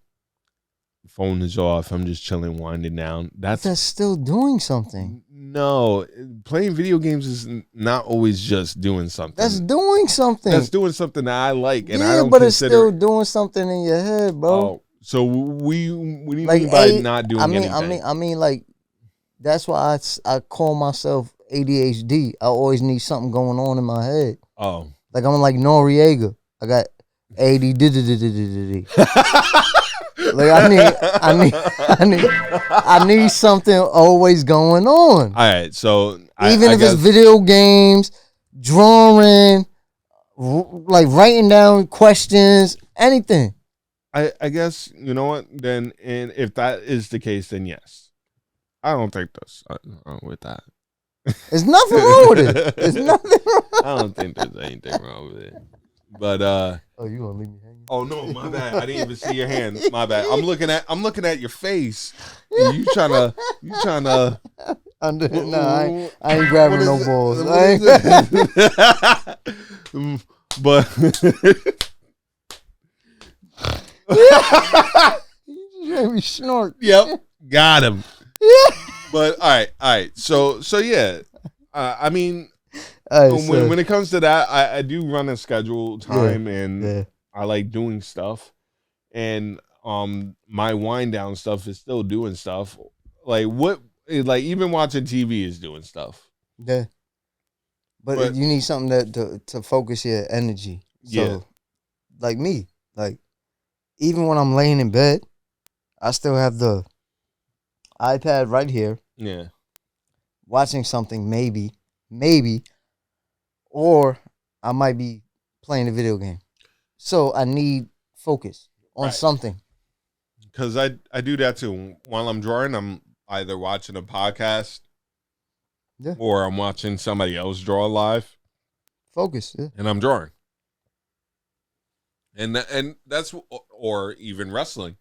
Phone is off. I'm just chilling, winding down. That's still doing something. No, playing video games is not always just doing something. That's doing something. That's doing something that I like, and yeah, I don't but consider. It's still doing something in your head, bro. Oh, so what do you like mean by not doing anything? I mean, like that's why I call myself ADHD. I always need something going on in my head. Oh, like I'm like Noriega. I got ADD. Like I need something always going on. All right, so even if it's video games, drawing, like writing down questions, anything. I guess you know what then, and if that is the case, then yes, I don't think there's wrong with that. There's nothing wrong with it. There's nothing wrong. I don't think there's anything wrong with it. But oh, you gonna leave me hanging? Oh no, my bad. I didn't even see your hand. My bad. I'm looking at your face. You trying to nah, I ain't grabbing no balls. But you made me snort. Yep, got him. But all right. So yeah. I mean, when it comes to that, I do run a schedule time, and I like doing stuff, and my wind down stuff is still doing stuff. Like even watching TV is doing stuff. Yeah, but you need something to focus your energy. So, like me, like even when I'm laying in bed, I still have the iPad right here. Yeah, watching something maybe, or I might be playing a video game. So I need focus on something. Because I do that too. While I'm drawing, I'm either watching a podcast or I'm watching somebody else draw live. Focus, yeah. And I'm drawing. And that's, or even wrestling.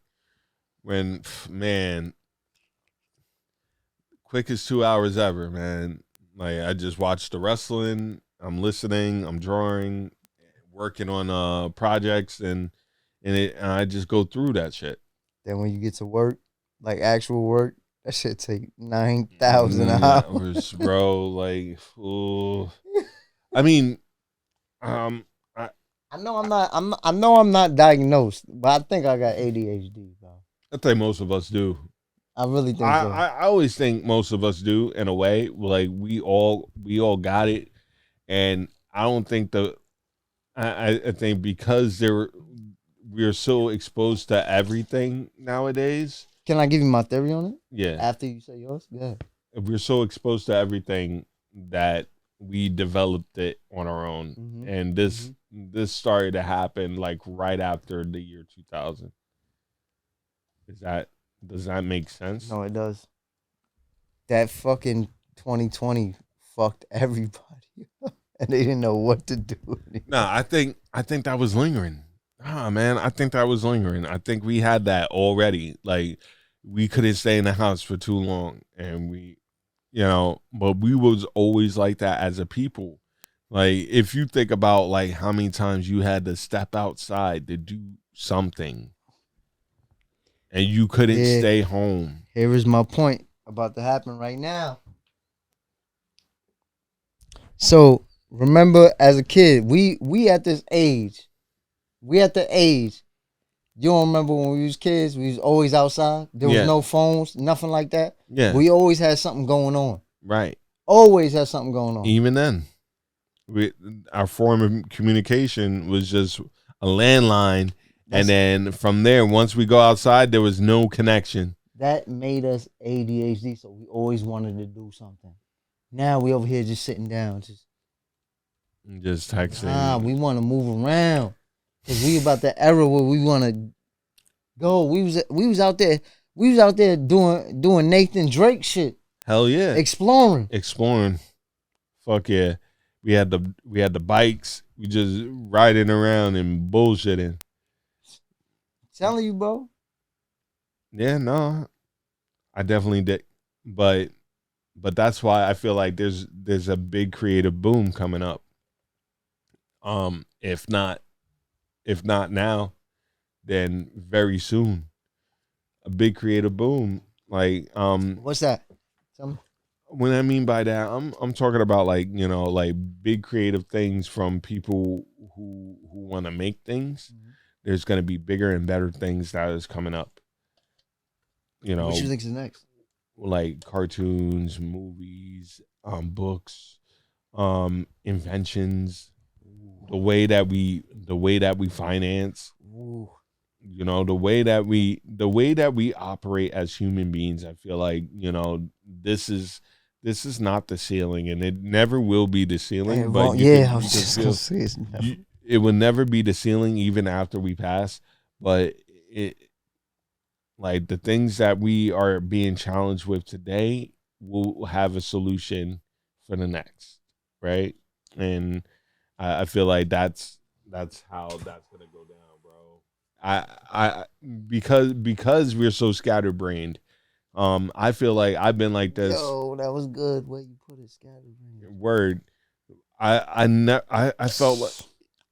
When, man, quickest 2 hours ever, man. Like, I just watched the wrestling. I'm listening. I'm drawing, working on projects, and I just go through that shit. Then when you get to work, like actual work, that shit take 9,000 hours, bro. Like, ooh. I mean, I know I'm not diagnosed, but I think I got ADHD, bro. I think most of us do. I really think so. I always think most of us do in a way. Like we all got it, and I don't think I think because we're so exposed to everything nowadays. Can I give you my theory on it? Yeah. After you say yours? Yeah. We're so exposed to everything that we developed it on our own. Mm-hmm. And this started to happen like right after the year 2000. Does that make sense? No, it does. That fucking 2020 fucked everybody and they didn't know what to do anymore. Nah, I think that was lingering. Man, I think that was lingering. I think we had that already. Like, we couldn't stay in the house for too long, and but we was always like that as a people. Like, if you think about like how many times you had to step outside to do something, and you couldn't stay home. Here is my point about to happen right now. So remember, as a kid, we at this age. We at the age. You don't remember when we was kids? We was always outside. There was no phones, nothing like that. Yeah. We always had something going on. Right. Always had something going on. Even then, our form of communication was just a landline. And then from there, once we go outside, there was no connection. That made us ADHD, so we always wanted to do something. Now we over here just sitting down. Just texting. We want to move around. Cause we about the era where we want to go. We was out there. We was out there doing Nathan Drake shit. Hell yeah. Exploring. Fuck yeah. We had the bikes. We just riding around and bullshitting. Telling you, bro. Yeah, no. I definitely did. But that's why I feel like there's a big creative boom coming up. If not now, then very soon. A big creative boom. Like What's that? Tell me. What I mean by that, I'm talking about like, like big creative things from people who want to make things. Mm-hmm. There's going to be bigger and better things that is coming up. What you think is next? Like cartoons, movies, books, inventions, the way that we finance. Ooh. The way that we operate as human beings. I feel like, this is not the ceiling, and it never will be the ceiling. Man, but I was just gonna say it will never be the ceiling, even after we pass. But it, like the things that we are being challenged with today, will have a solution for the next, right? And I feel like that's how that's gonna go down, bro. I because we're so scatterbrained. I feel like I've been like this. Yo, that was good. Where you put it, scatterbrained. Word. I felt like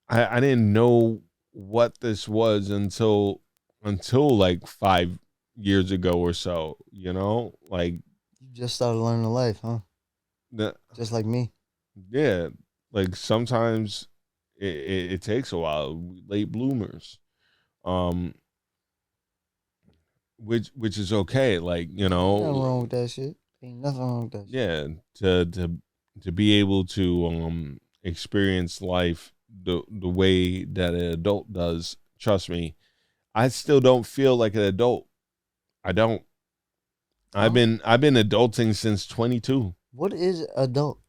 I didn't know what this was until like 5 years ago or so. Like you just started learning life, huh? Just like me. Yeah, like sometimes it takes a while. Late bloomers. Which is okay, like, Nothing wrong with that shit. Ain't nothing wrong with that shit. Yeah, to be able to experience life the way that an adult does. Trust me, I still don't feel like an adult. I don't. Oh. I've been adulting since 22. What is adult?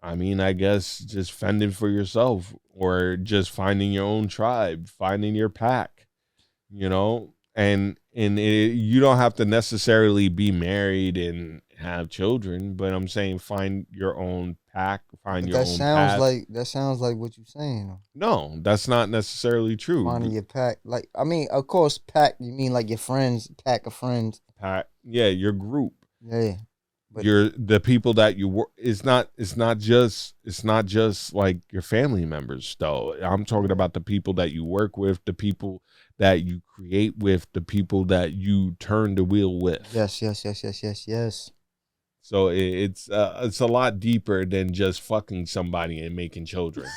I mean, I guess just fending for yourself, or just finding your own tribe, finding your pack, and you don't have to necessarily be married and have children, but I'm saying find your own pack, find your own path. That sounds like what you're saying. No, that's not necessarily true. Finding your pack, like, I mean, of course, pack. You mean like your friends, pack of friends. Pack, yeah, your group. Yeah. But you're the people that you work. It's not just like your family members, though. I'm talking about the people that you work with, the people that you create with, the people that you turn the wheel with. Yes. So it's a lot deeper than just fucking somebody and making children.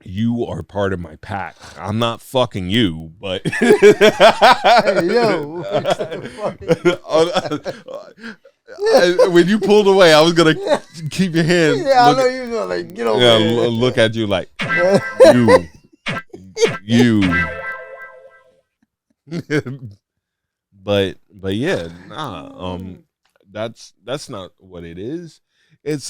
You are part of my pack. I'm not fucking you, but hey, yo. When you pulled away, I was gonna keep your hand. Yeah, I know you was gonna like get over there. Look at you like you. But yeah, that's not what it is. It's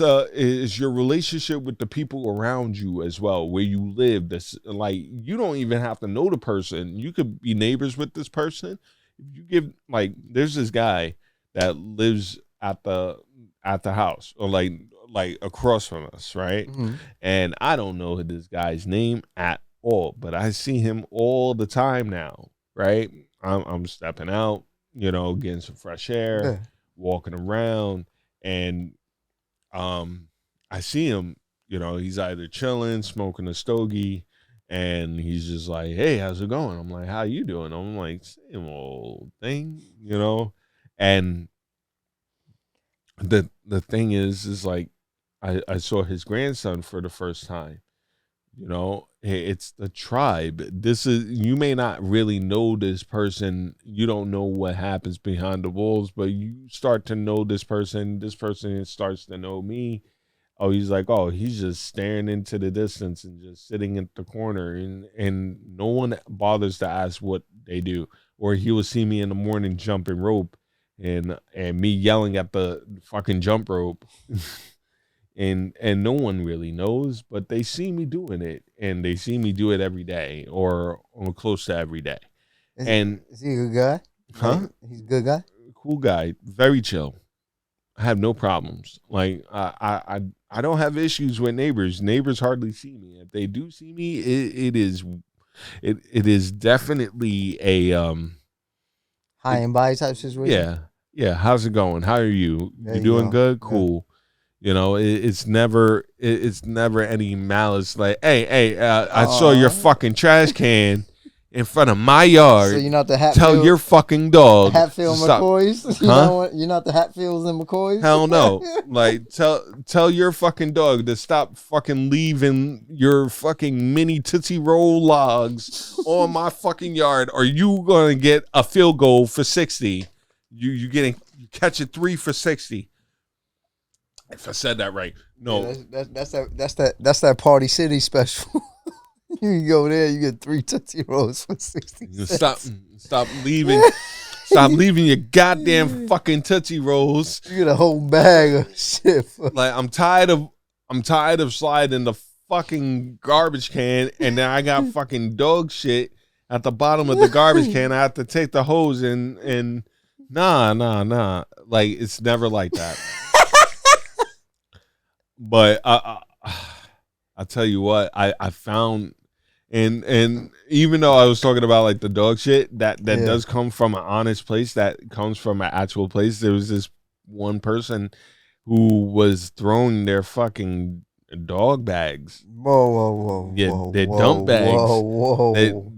your relationship with the people around you as well, where you live. This, like, you don't even have to know the person. You could be neighbors with this person. If you give, like, there's this guy that lives at the house, or like across from us, right? Mm-hmm. And I don't know this guy's name at all, but I see him all the time now, right? I'm stepping out, getting some fresh air, walking around, and I see him, he's either chilling, smoking a stogie, and he's just like, "Hey, how's it going?" I'm like, "How you doing?" I'm like, "Same old thing," And the thing is like, I saw his grandson for the first time. It's the tribe. You may not really know this person. You don't know what happens behind the walls, but you start to know this person. This person starts to know me. Oh, he's like, oh, he's just staring into the distance and just sitting in the corner, and no one bothers to ask what they do. Or he will see me in the morning jumping rope, and me yelling at the fucking jump rope. and no one really knows, but they see me doing it, and they see me do it every day or close to every day. And is he a good guy? huh? Like, he's a good guy. Cool guy, very chill. I have no problems. Like I don't have issues with neighbors. Neighbors hardly see me. If they do see me, it is definitely a High and by type situation. yeah. How's it going? How are you? There You you doing go. good? Yeah. Cool. You know, it's never any malice. Like, hey, I saw your fucking trash can in front of my yard. So you're not the Hatfield. Tell your fucking dog. Hatfield to stop. McCoys. You're not the Hatfields and McCoys. Hell no. Like, tell your fucking dog to stop fucking leaving your fucking mini Tootsie Roll logs on my fucking yard, or you gonna get a field goal for 60. You catch it 3 for 60. If I said that right. No. Yeah, that's that Party City special. You go there, you get 3 Tootsie Rolls for 60 cents. Stop leaving your goddamn fucking Tootsie Rolls. You get a whole bag of shit. Like, I'm tired of sliding the fucking garbage can, and then I got fucking dog shit at the bottom of the garbage can. I have to take the hose and nah. Like, it's never like that. But I tell you what, I found, and even though I was talking about like the dog shit, that does come from an honest place, that comes from an actual place. There was this one person who was throwing their fucking dog bags. Whoa. Yeah, their dump bags. Whoa.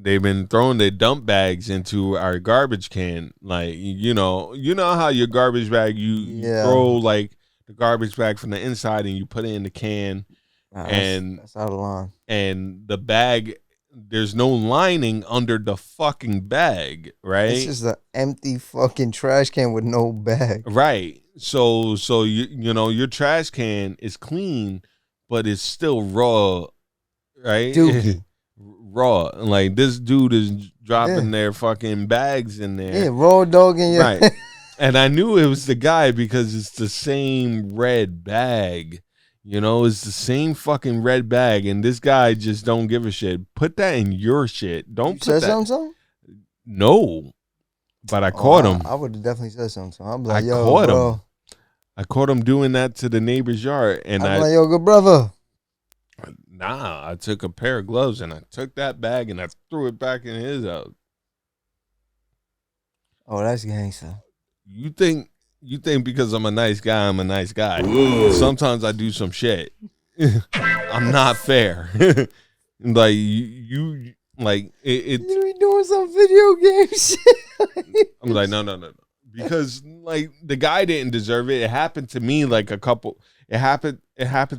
They've been throwing their dump bags into our garbage can. Like, you know how your garbage bag, you throw like the garbage bag from the inside and you put it in the can. And that's out of line. And the bag, there's no lining under the fucking bag, right? It's just an empty fucking trash can with no bag. Right. So you know your trash can is clean, but it's still raw, right? Dude. Raw. Like, this dude is dropping their fucking bags in there. Yeah, raw dog in your Right. And I knew it was the guy because it's the same red bag. You know, it's the same fucking red bag, and this guy just don't give a shit. Put that in your shit. Don't put said that. something? No, but I caught him. I would have definitely said something. I'm like, I yo, caught bro. him. I caught him doing that to the neighbor's yard, and I'm like, yo, good brother. Nah, I took a pair of gloves and I took that bag and I threw it back in his house. Oh, that's gangster. You think because I'm a nice guy, I'm a nice guy. Ooh. Sometimes I do some shit. I'm not fair. Like, you like it. You be doing some video game shit. I'm like, no. Because like the guy didn't deserve it. It happened to me like it happened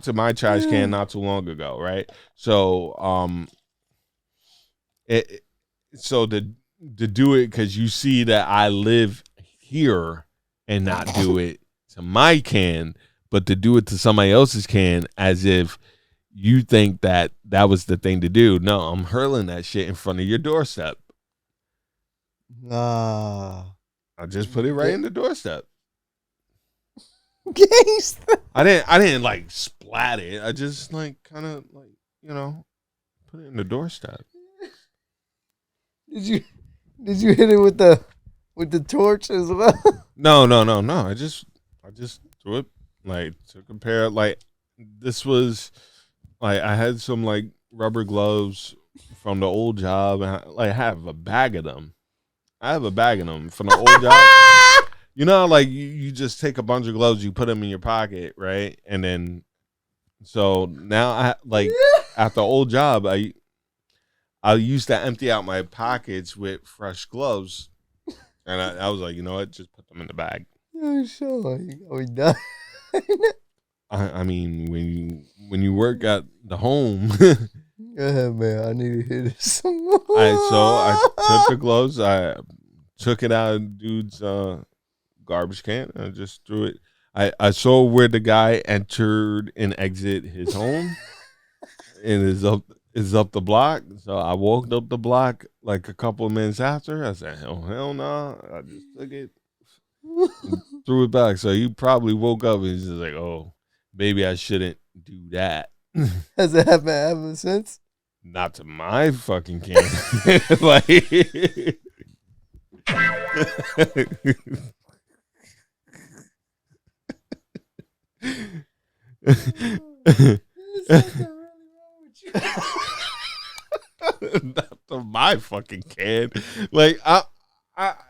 to my trash can not too long ago, right? So so to do it because you see that I live here and not do it to my can, but to do it to somebody else's can as if you think that was the thing to do. No, I'm hurling that shit in front of your doorstep. Nah. I just put it right in the doorstep. Gangster. I didn't like splat it. I just like kind of like, put it in the doorstep. Did you hit it with the torch as well? No. I just threw it, like, took a pair of, like, this was like I had some like rubber gloves from the old job, and I have a bag of them. I have a bag of them from the old job. You know, like you just take a bunch of gloves, you put them in your pocket, right? And then, so now at the old job, I used to empty out my pockets with fresh gloves, and I was like, you know what, just put them in the bag. Oh, sure, we done. I mean, when you work at the home. Go ahead, man. I need to hear this some more. All right, so I took the gloves, I took it out of dude's garbage can, and I just threw it. I saw where the guy entered and exit his home, and is up the block. So I walked up the block like a couple of minutes after. I said, hell no. I just took it, threw it back. So he probably woke up and he's just like, oh, maybe I shouldn't do that. Has it happened ever since? Not to my fucking can. Like, not to my fucking can. Like,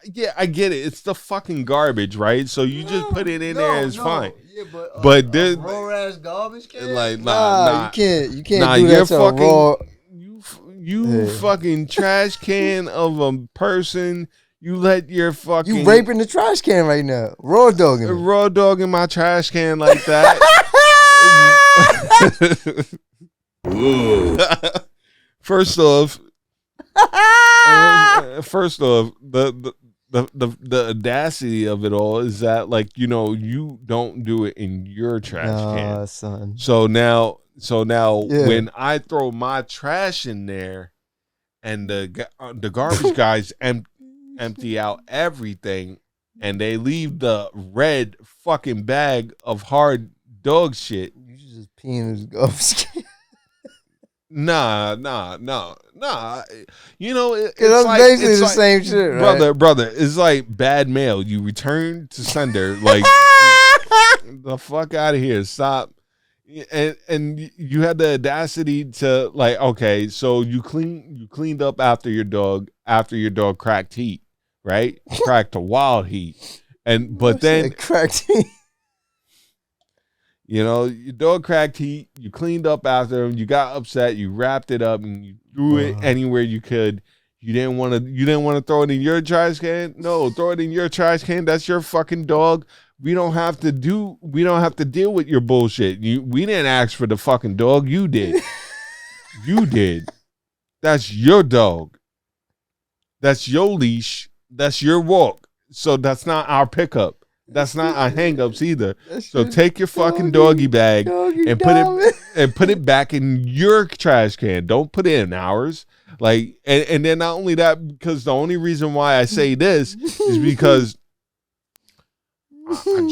yeah, I get it. It's the fucking garbage, right? So you just put it in there, it's fine. Yeah, But there's raw ass garbage can. like, Nah, you can't do you're that to a raw. You fucking trash can of a person. You let your fucking You raping the trash can right now. Raw dogging. raw dog in my trash can like that. First off, the audacity of it all is that, like, you know, you don't do it in your trash can, son. So now Yeah. when I throw my trash in there, and the garbage guys empty out everything, and they leave the red fucking bag of hard dog shit. You should just pee in his garbage can. Nah. You know, it's That's like, basically the same shit, right? brother. It's like bad mail. You return to sender. Like, the fuck out of here. Stop. And you had the audacity to, like, okay, so you cleaned up after your dog cracked heat, right? Cracked a wild heat, but then cracked heat. You know, your dog cracked heat. You cleaned up after him. You got upset. You wrapped it up and you threw it anywhere you could. You didn't want to throw it in your trash can. No, throw it in your trash can. That's your fucking dog. We don't have to deal with your bullshit. We didn't ask for the fucking dog. You did. You did. That's your dog. That's your leash. That's your walk. So that's not our pickup. That's not our hang-ups either. So take your fucking doggy bag and put it back in your trash can. Don't put it in ours. Like, and then not only that, because the only reason why I say this is because I'm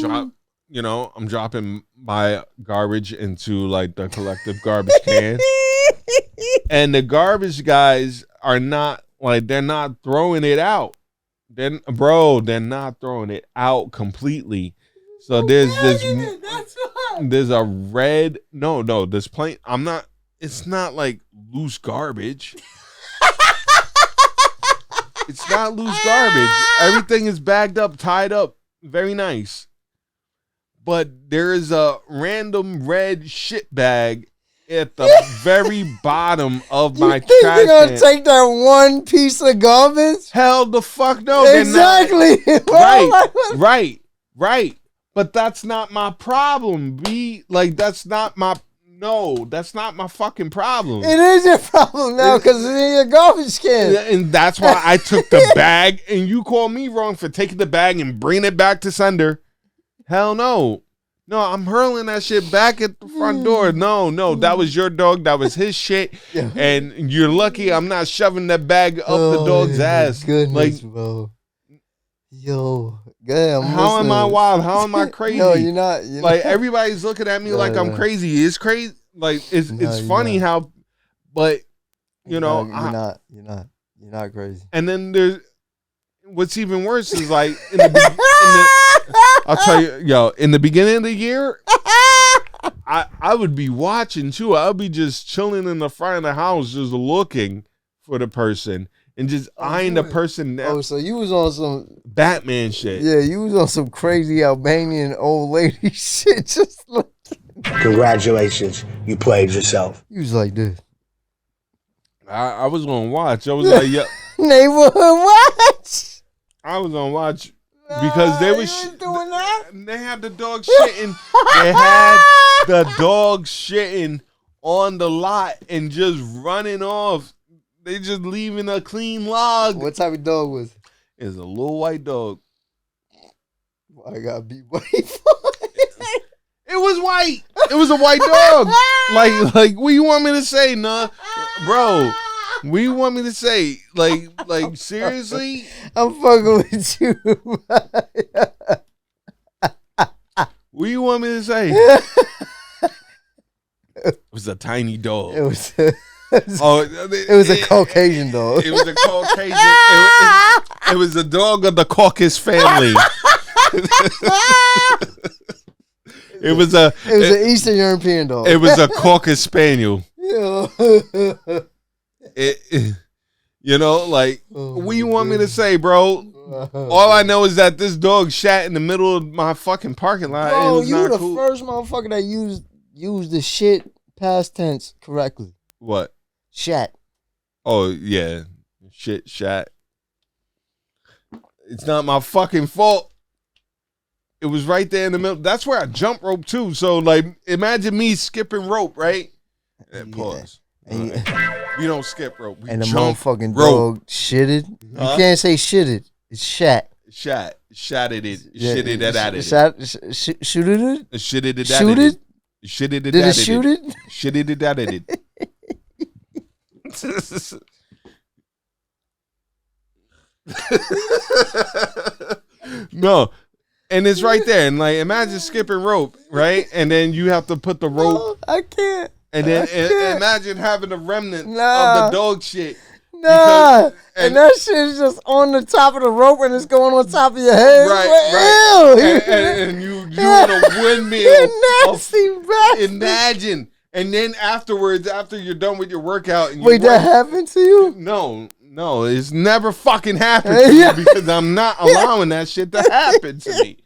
dropping my garbage into, like, the collective garbage can. And the garbage guys are not, like, they're not throwing it out. They're not throwing it out completely. So there's a red, this plain, it's not like loose garbage. It's not loose garbage. Everything is bagged up, tied up, very nice. But there is a random red shit bag at the very bottom of my trash can. You're gonna take that one piece of garbage? Hell the fuck no. Exactly. Right. But that's not my problem, B. Like, that's not my fucking problem. It is your problem now because it's in your garbage can. And that's why I took the bag, and you call me wrong for taking the bag and bringing it back to sender. Hell no. No, I'm hurling that shit back at the front door. No, that was your dog. That was his shit. Yeah. And you're lucky I'm not shoving that bag up the dog's ass. Goodness, like, bro. Yo, God, how am I wild? How am I crazy? No, you're not. Like, everybody's looking at me like I'm crazy. It's crazy. Like, it's funny how, but you know, you're not crazy. And then there's what's even worse is, like, I'll tell you, in the beginning of the year, I would be watching too. I would be just chilling in the front of the house, just looking for the person and just eyeing the person down. Oh, so you was on some Batman shit. Yeah, you was on some crazy Albanian old lady shit. Just looking. Congratulations, you played yourself. You was like this. I was gonna watch. I was like, yeah. Neighborhood watch. I was gonna watch. Because they was doing that. They had the dog shitting. They had the dog shitting on the lot and just running off. They just leaving a clean log. What type of dog was it? It's a little white dog. I gotta be white. It was white. It was a white dog. Like what you want me to say, nah, bro? What you want me to say? Like seriously? I'm fucking with you. What you want me to say? It was a tiny dog. It was. It was a Caucasian dog. It was a Caucasian. It was a dog of the Caucasus family. It was an Eastern European dog. It was a Caucasus Spaniel. Yeah. You know, like, what you want me to say, bro? All I know is that this dog shat in the middle of my fucking parking lot. Bro, it was you not the cool. first motherfucker that used the shit past tense correctly. What? Shat. Oh, yeah. Shit, shat. It's not my fucking fault. It was right there in the middle. That's where I jump rope, too. So, like, imagine me skipping rope, right? Pause. And You don't skip rope. We and the jump motherfucking rope. dog shitted. Huh? You can't say shitted. It's shat. Shatted it. Shitted it at it. Shooted it? Shitted it at Shoot it. it? Shitted it Did it at shoot it. it? Shitted it at it. No. And it's right there. And like, imagine skipping rope, right? And then you have to put the rope. No, I can't. And then I can't. imagine having the remnant of Nah. the dog shit. Nah. and And that shit's just on the top of the rope and it's going on top of your head. Right. Ew. And you doing a windmill. You're nasty bastard. Imagine. And then afterwards, after you're done with your workout, and you Wait, that work- happened to you? No, it's never fucking happened to Yeah. me because I'm not allowing that shit to happen to me.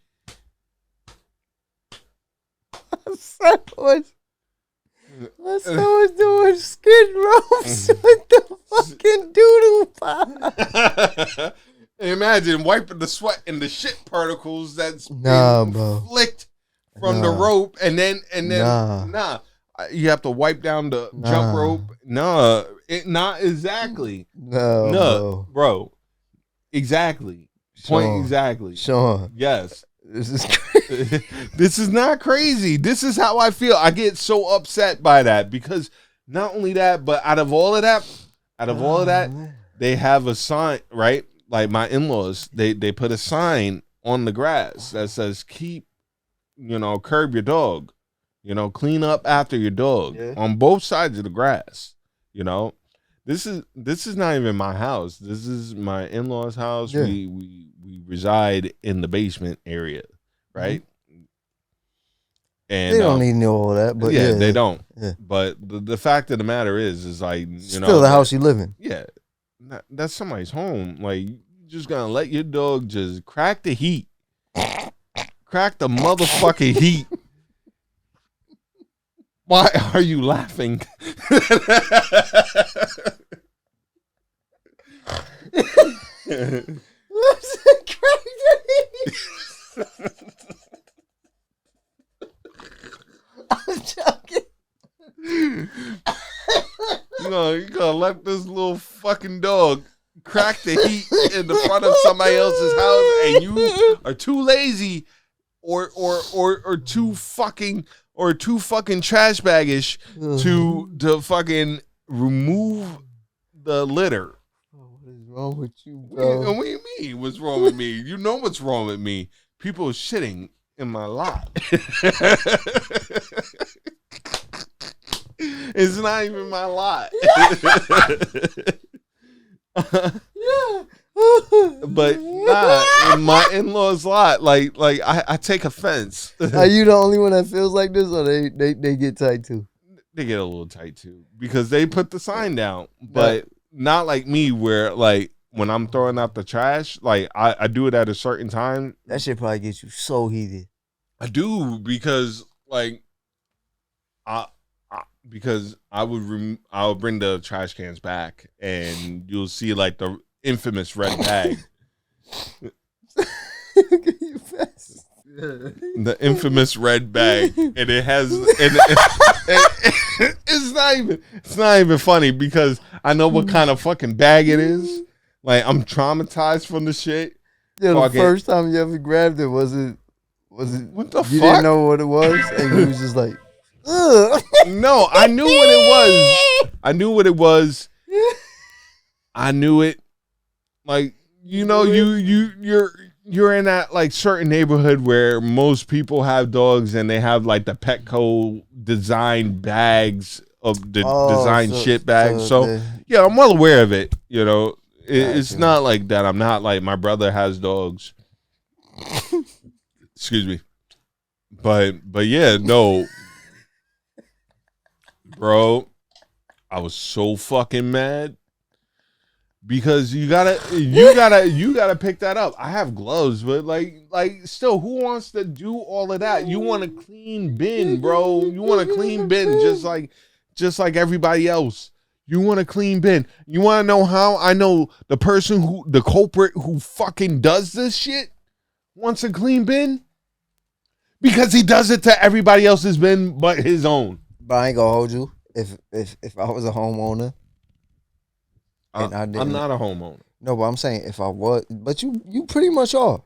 My son was doing skid ropes with the fucking doo-doo pop. Imagine wiping the sweat and the shit particles that's Nah, been bro. flicked from the Nah. rope, and then Nah. You have to wipe down the jump Nah. rope. No, not exactly. No, bro. Exactly. Point Sean. exactly. Sean, Yes. this is crazy. This is not crazy. This is how I feel. I get so upset by that because not only that, but out of all of that, they have a sign, right? Like my in-laws, they put a sign on the grass that says curb your dog. Clean up after your dog on both sides of the grass. This is not even my house. This is my in-laws' house. Yeah. We reside in the basement area, right? And They don't need to know all that, but yeah, they don't. Yeah. But the fact of the matter is like Still the house you live in. Yeah, that's somebody's home. Like you just gonna let your dog just crack the heat, crack the motherfucking heat. Why are you laughing? Listen, crazy. I'm joking. You gonna let this little fucking dog crack the heat in the front of somebody else's house, and you are too lazy or too fucking trash baggish to fucking remove the litter. What is wrong with you, bro? What do you mean? What's wrong with me? You know what's wrong with me. People are shitting in my lot. It's not even my lot. But in my in-laws' lot, like I take offense. Are you the only one that feels like this, or they get tight too? They get a little tight too because they put the sign down, but not like me where like when I'm throwing out the trash, like I do it at a certain time. That shit probably gets you so heated. I do because like because I would bring the trash cans back and you'll see like the infamous red bag. The infamous red bag, and it has it's not even funny because I know what kind of fucking bag it is. Like I'm traumatized from the shit. Yeah, the Fucking- first time you ever grabbed it, was it What the you fuck? didn't know what it was, and you was just like, ugh. No, I knew what it was. I knew what it was. I knew it. Like you know, you're in that like certain neighborhood where most people have dogs and they have like the Petco design bags of the design shit bags. So yeah, I'm well aware of it. You know, it's not like that. I'm not like my brother has dogs. Excuse me. But yeah, no. Bro, I was so fucking mad because you gotta pick that up. I have gloves, but like still, who wants to do all of that? You want a clean bin, bro. You want a clean bin just like everybody else. You want a clean bin. You want to know how I know the culprit who fucking does this shit wants a clean bin? Because he does it to everybody else's bin but his own. But I ain't gonna hold you. If I was a homeowner, and I'm not a homeowner. No, but I'm saying if I was, but you pretty much are.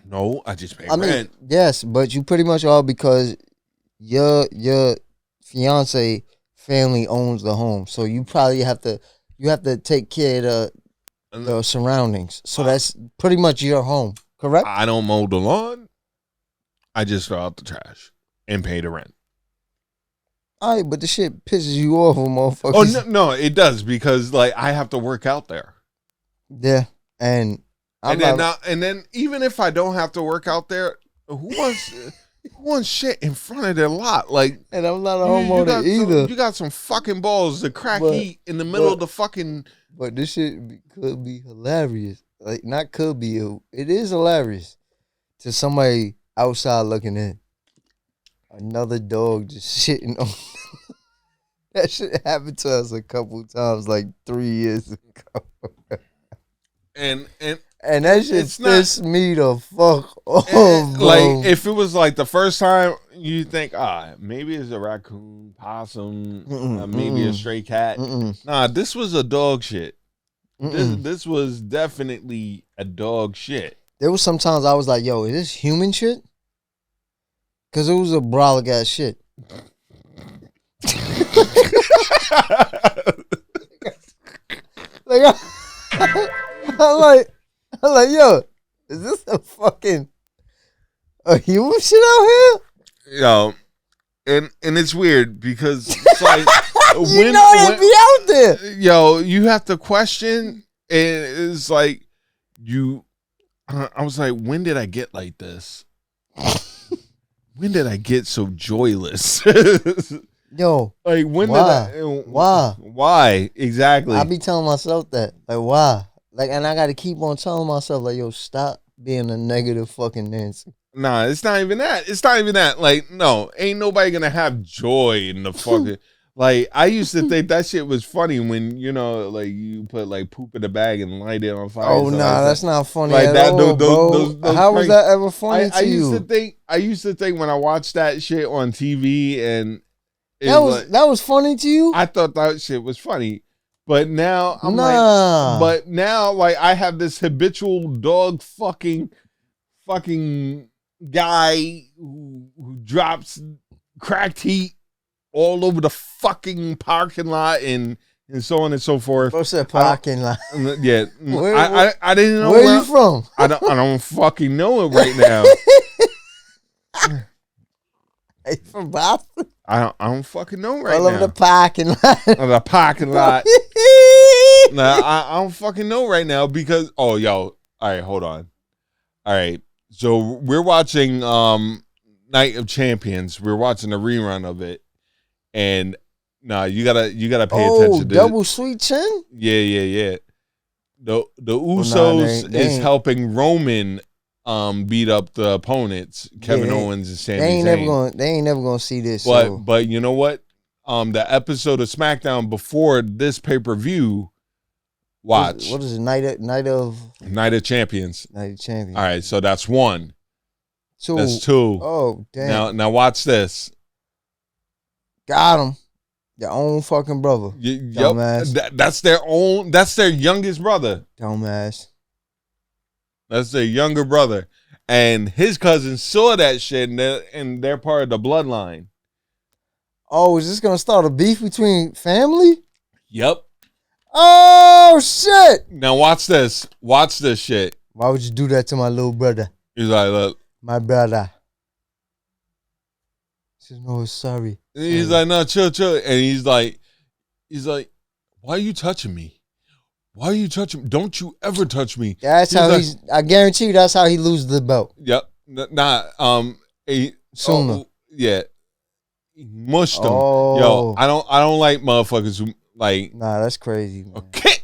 No, I just pay rent. Yes, but you pretty much are because your fiance family owns the home, so you probably have to take care of the surroundings. So that's pretty much your home, correct? I don't mow the lawn. I just throw out the trash and pay the rent. All right, but the shit pisses you off, motherfuckers. Oh no, it does because like I have to work out there. Yeah, and then even if I don't have to work out there, who wants shit in front of their lot? Like, and I'm not a homeowner either. You got some fucking balls to crack Heath in the middle of the fucking. But this shit could be hilarious. Like, not could be. It is hilarious to somebody outside looking in. Another dog just shitting on. That shit happened to us a couple times, like 3 years ago. And that shit pissed me the fuck off, bro. Like, if it was like the first time, you think, maybe it's a raccoon, possum, maybe a stray cat. Nah, this was a dog shit. This was definitely a dog shit. There was sometimes I was like, yo, is this human shit? Because it was a brolic ass shit. Like, I'm like, yo, is this a human shit out here? Yo, and it's weird because it's like you know they be out there. Yo, you have to question, and it's like I was like, when did I get like this? When did I get so joyless? Yo, like why exactly? I be telling myself that, like, why? Like, and I got to keep on telling myself, like, yo, stop being a negative fucking Nancy. Nah, it's not even that. It's not even that. Like, no, ain't nobody gonna have joy in the fucking. Like, I used to think that shit was funny when, you know, like, you put, like, poop in a bag and light it on fire. Oh, nah, that's not funny like at that, all, those How was that ever funny to you? I used to think when I watched that shit on TV and... That was funny to you? I thought that shit was funny. But now, I'm like... But now, like, I have this habitual dog fucking guy who drops cracked Heath all over the fucking parking lot and so on and so forth. What's that parking lot? Yeah, I didn't know. Where you from? I don't fucking know it right now. Are you from Boston? I don't fucking know right now. All over the parking lot. The parking lot. Nah, I don't fucking know right now because all right, hold on. All right, so we're watching Night of Champions. We're watching a rerun of it. And you gotta pay attention to double sweet chin? Yeah. The Usos is helping Roman beat up the opponents, Kevin Owens and Sami Zayn. They ain't never gonna see this. But you know what? The episode of SmackDown before this pay-per-view, watch. What is it? Night of Champions. Night of Champions. All right, so that's 1. 2. That's 2. Oh, damn. Now watch this. Got him. Their own fucking brother. Dumbass. That's their youngest brother. Dumbass. That's their younger brother. And his cousin saw that shit and they're part of the bloodline. Oh, is this gonna start a beef between family? Yep. Oh shit! Now watch this. Watch this shit. Why would you do that to my little brother? He's like, look. My brother. He says, no, sorry. He's like, no, chill. And he's like, why are you touching me? Why are you touching me? Don't you ever touch me. That's how like, I guarantee you that's how he loses the belt. Yep. Sooner. Yeah. He mushed him. Oh. Yo, I don't like motherfuckers who like. Nah, that's crazy, man. Okay.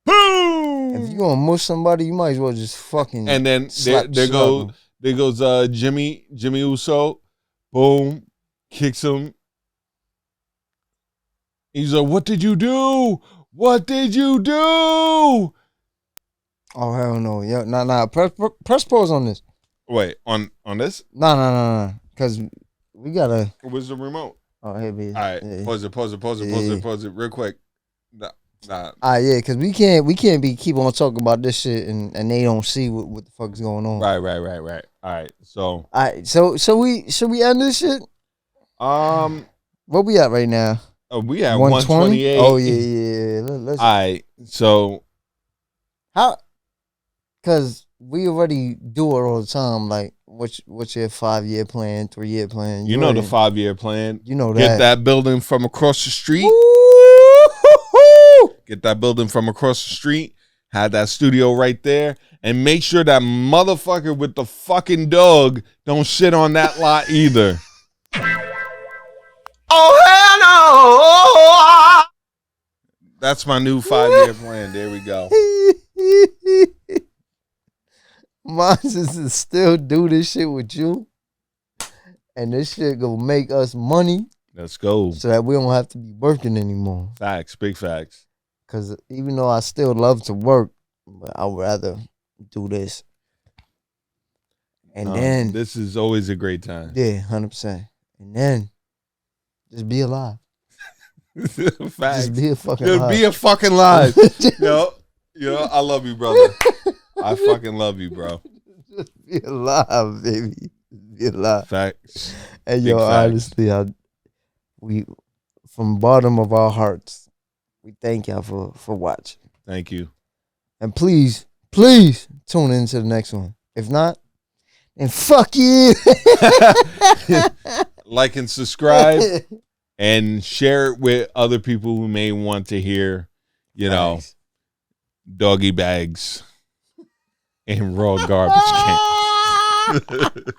Boom. If you gonna mush somebody, you might as well just fucking. And then slap there him. goes Jimmy Uso. Boom. Kicks him. He's like, what did you do? What did you do? Oh hell no! Yeah, nah. Press pause on this. Wait, on this? Nah. Cause we gotta. Where's the remote? Oh, hey, baby. All right, Yeah. pause it, real quick. Nah. Cause we can't be keep on talking about this shit and they don't see what the fuck is going on. Right. All right, so. All right, so should we end this shit? What we at right now? We at 128. Oh yeah. Let's. All right, so. How? Cause we already do it all the time. Like, what's your 5-year plan, 3-year plan? You know the 5-year plan. You know that. Get that building from across the street. Woo-hoo-hoo! Get that building from across the street. Have that studio right there. And make sure that motherfucker with the fucking dog don't shit on that lot either. Oh hell no! That's my new 5-year plan. There we go. Mine is to still do this shit with you. And this shit gonna make us money. Let's go. So that we don't have to be working anymore. Facts. Big facts. Cause even though I still love to work, but I would rather do this. And then this is always a great time. Yeah, 100%. And then just be alive. Facts. Just be a fucking Just alive. be a fucking live. Yo, I love you, brother. I fucking love you, bro. Just be alive, baby. Be alive. Facts. And Big yo, facts. honestly, we from bottom of our hearts, we thank y'all for watching. Thank you. And please tune into the next one. If not, then fuck you. Like and subscribe and share it with other people who may want to hear, Nice. doggy bags and raw garbage cans.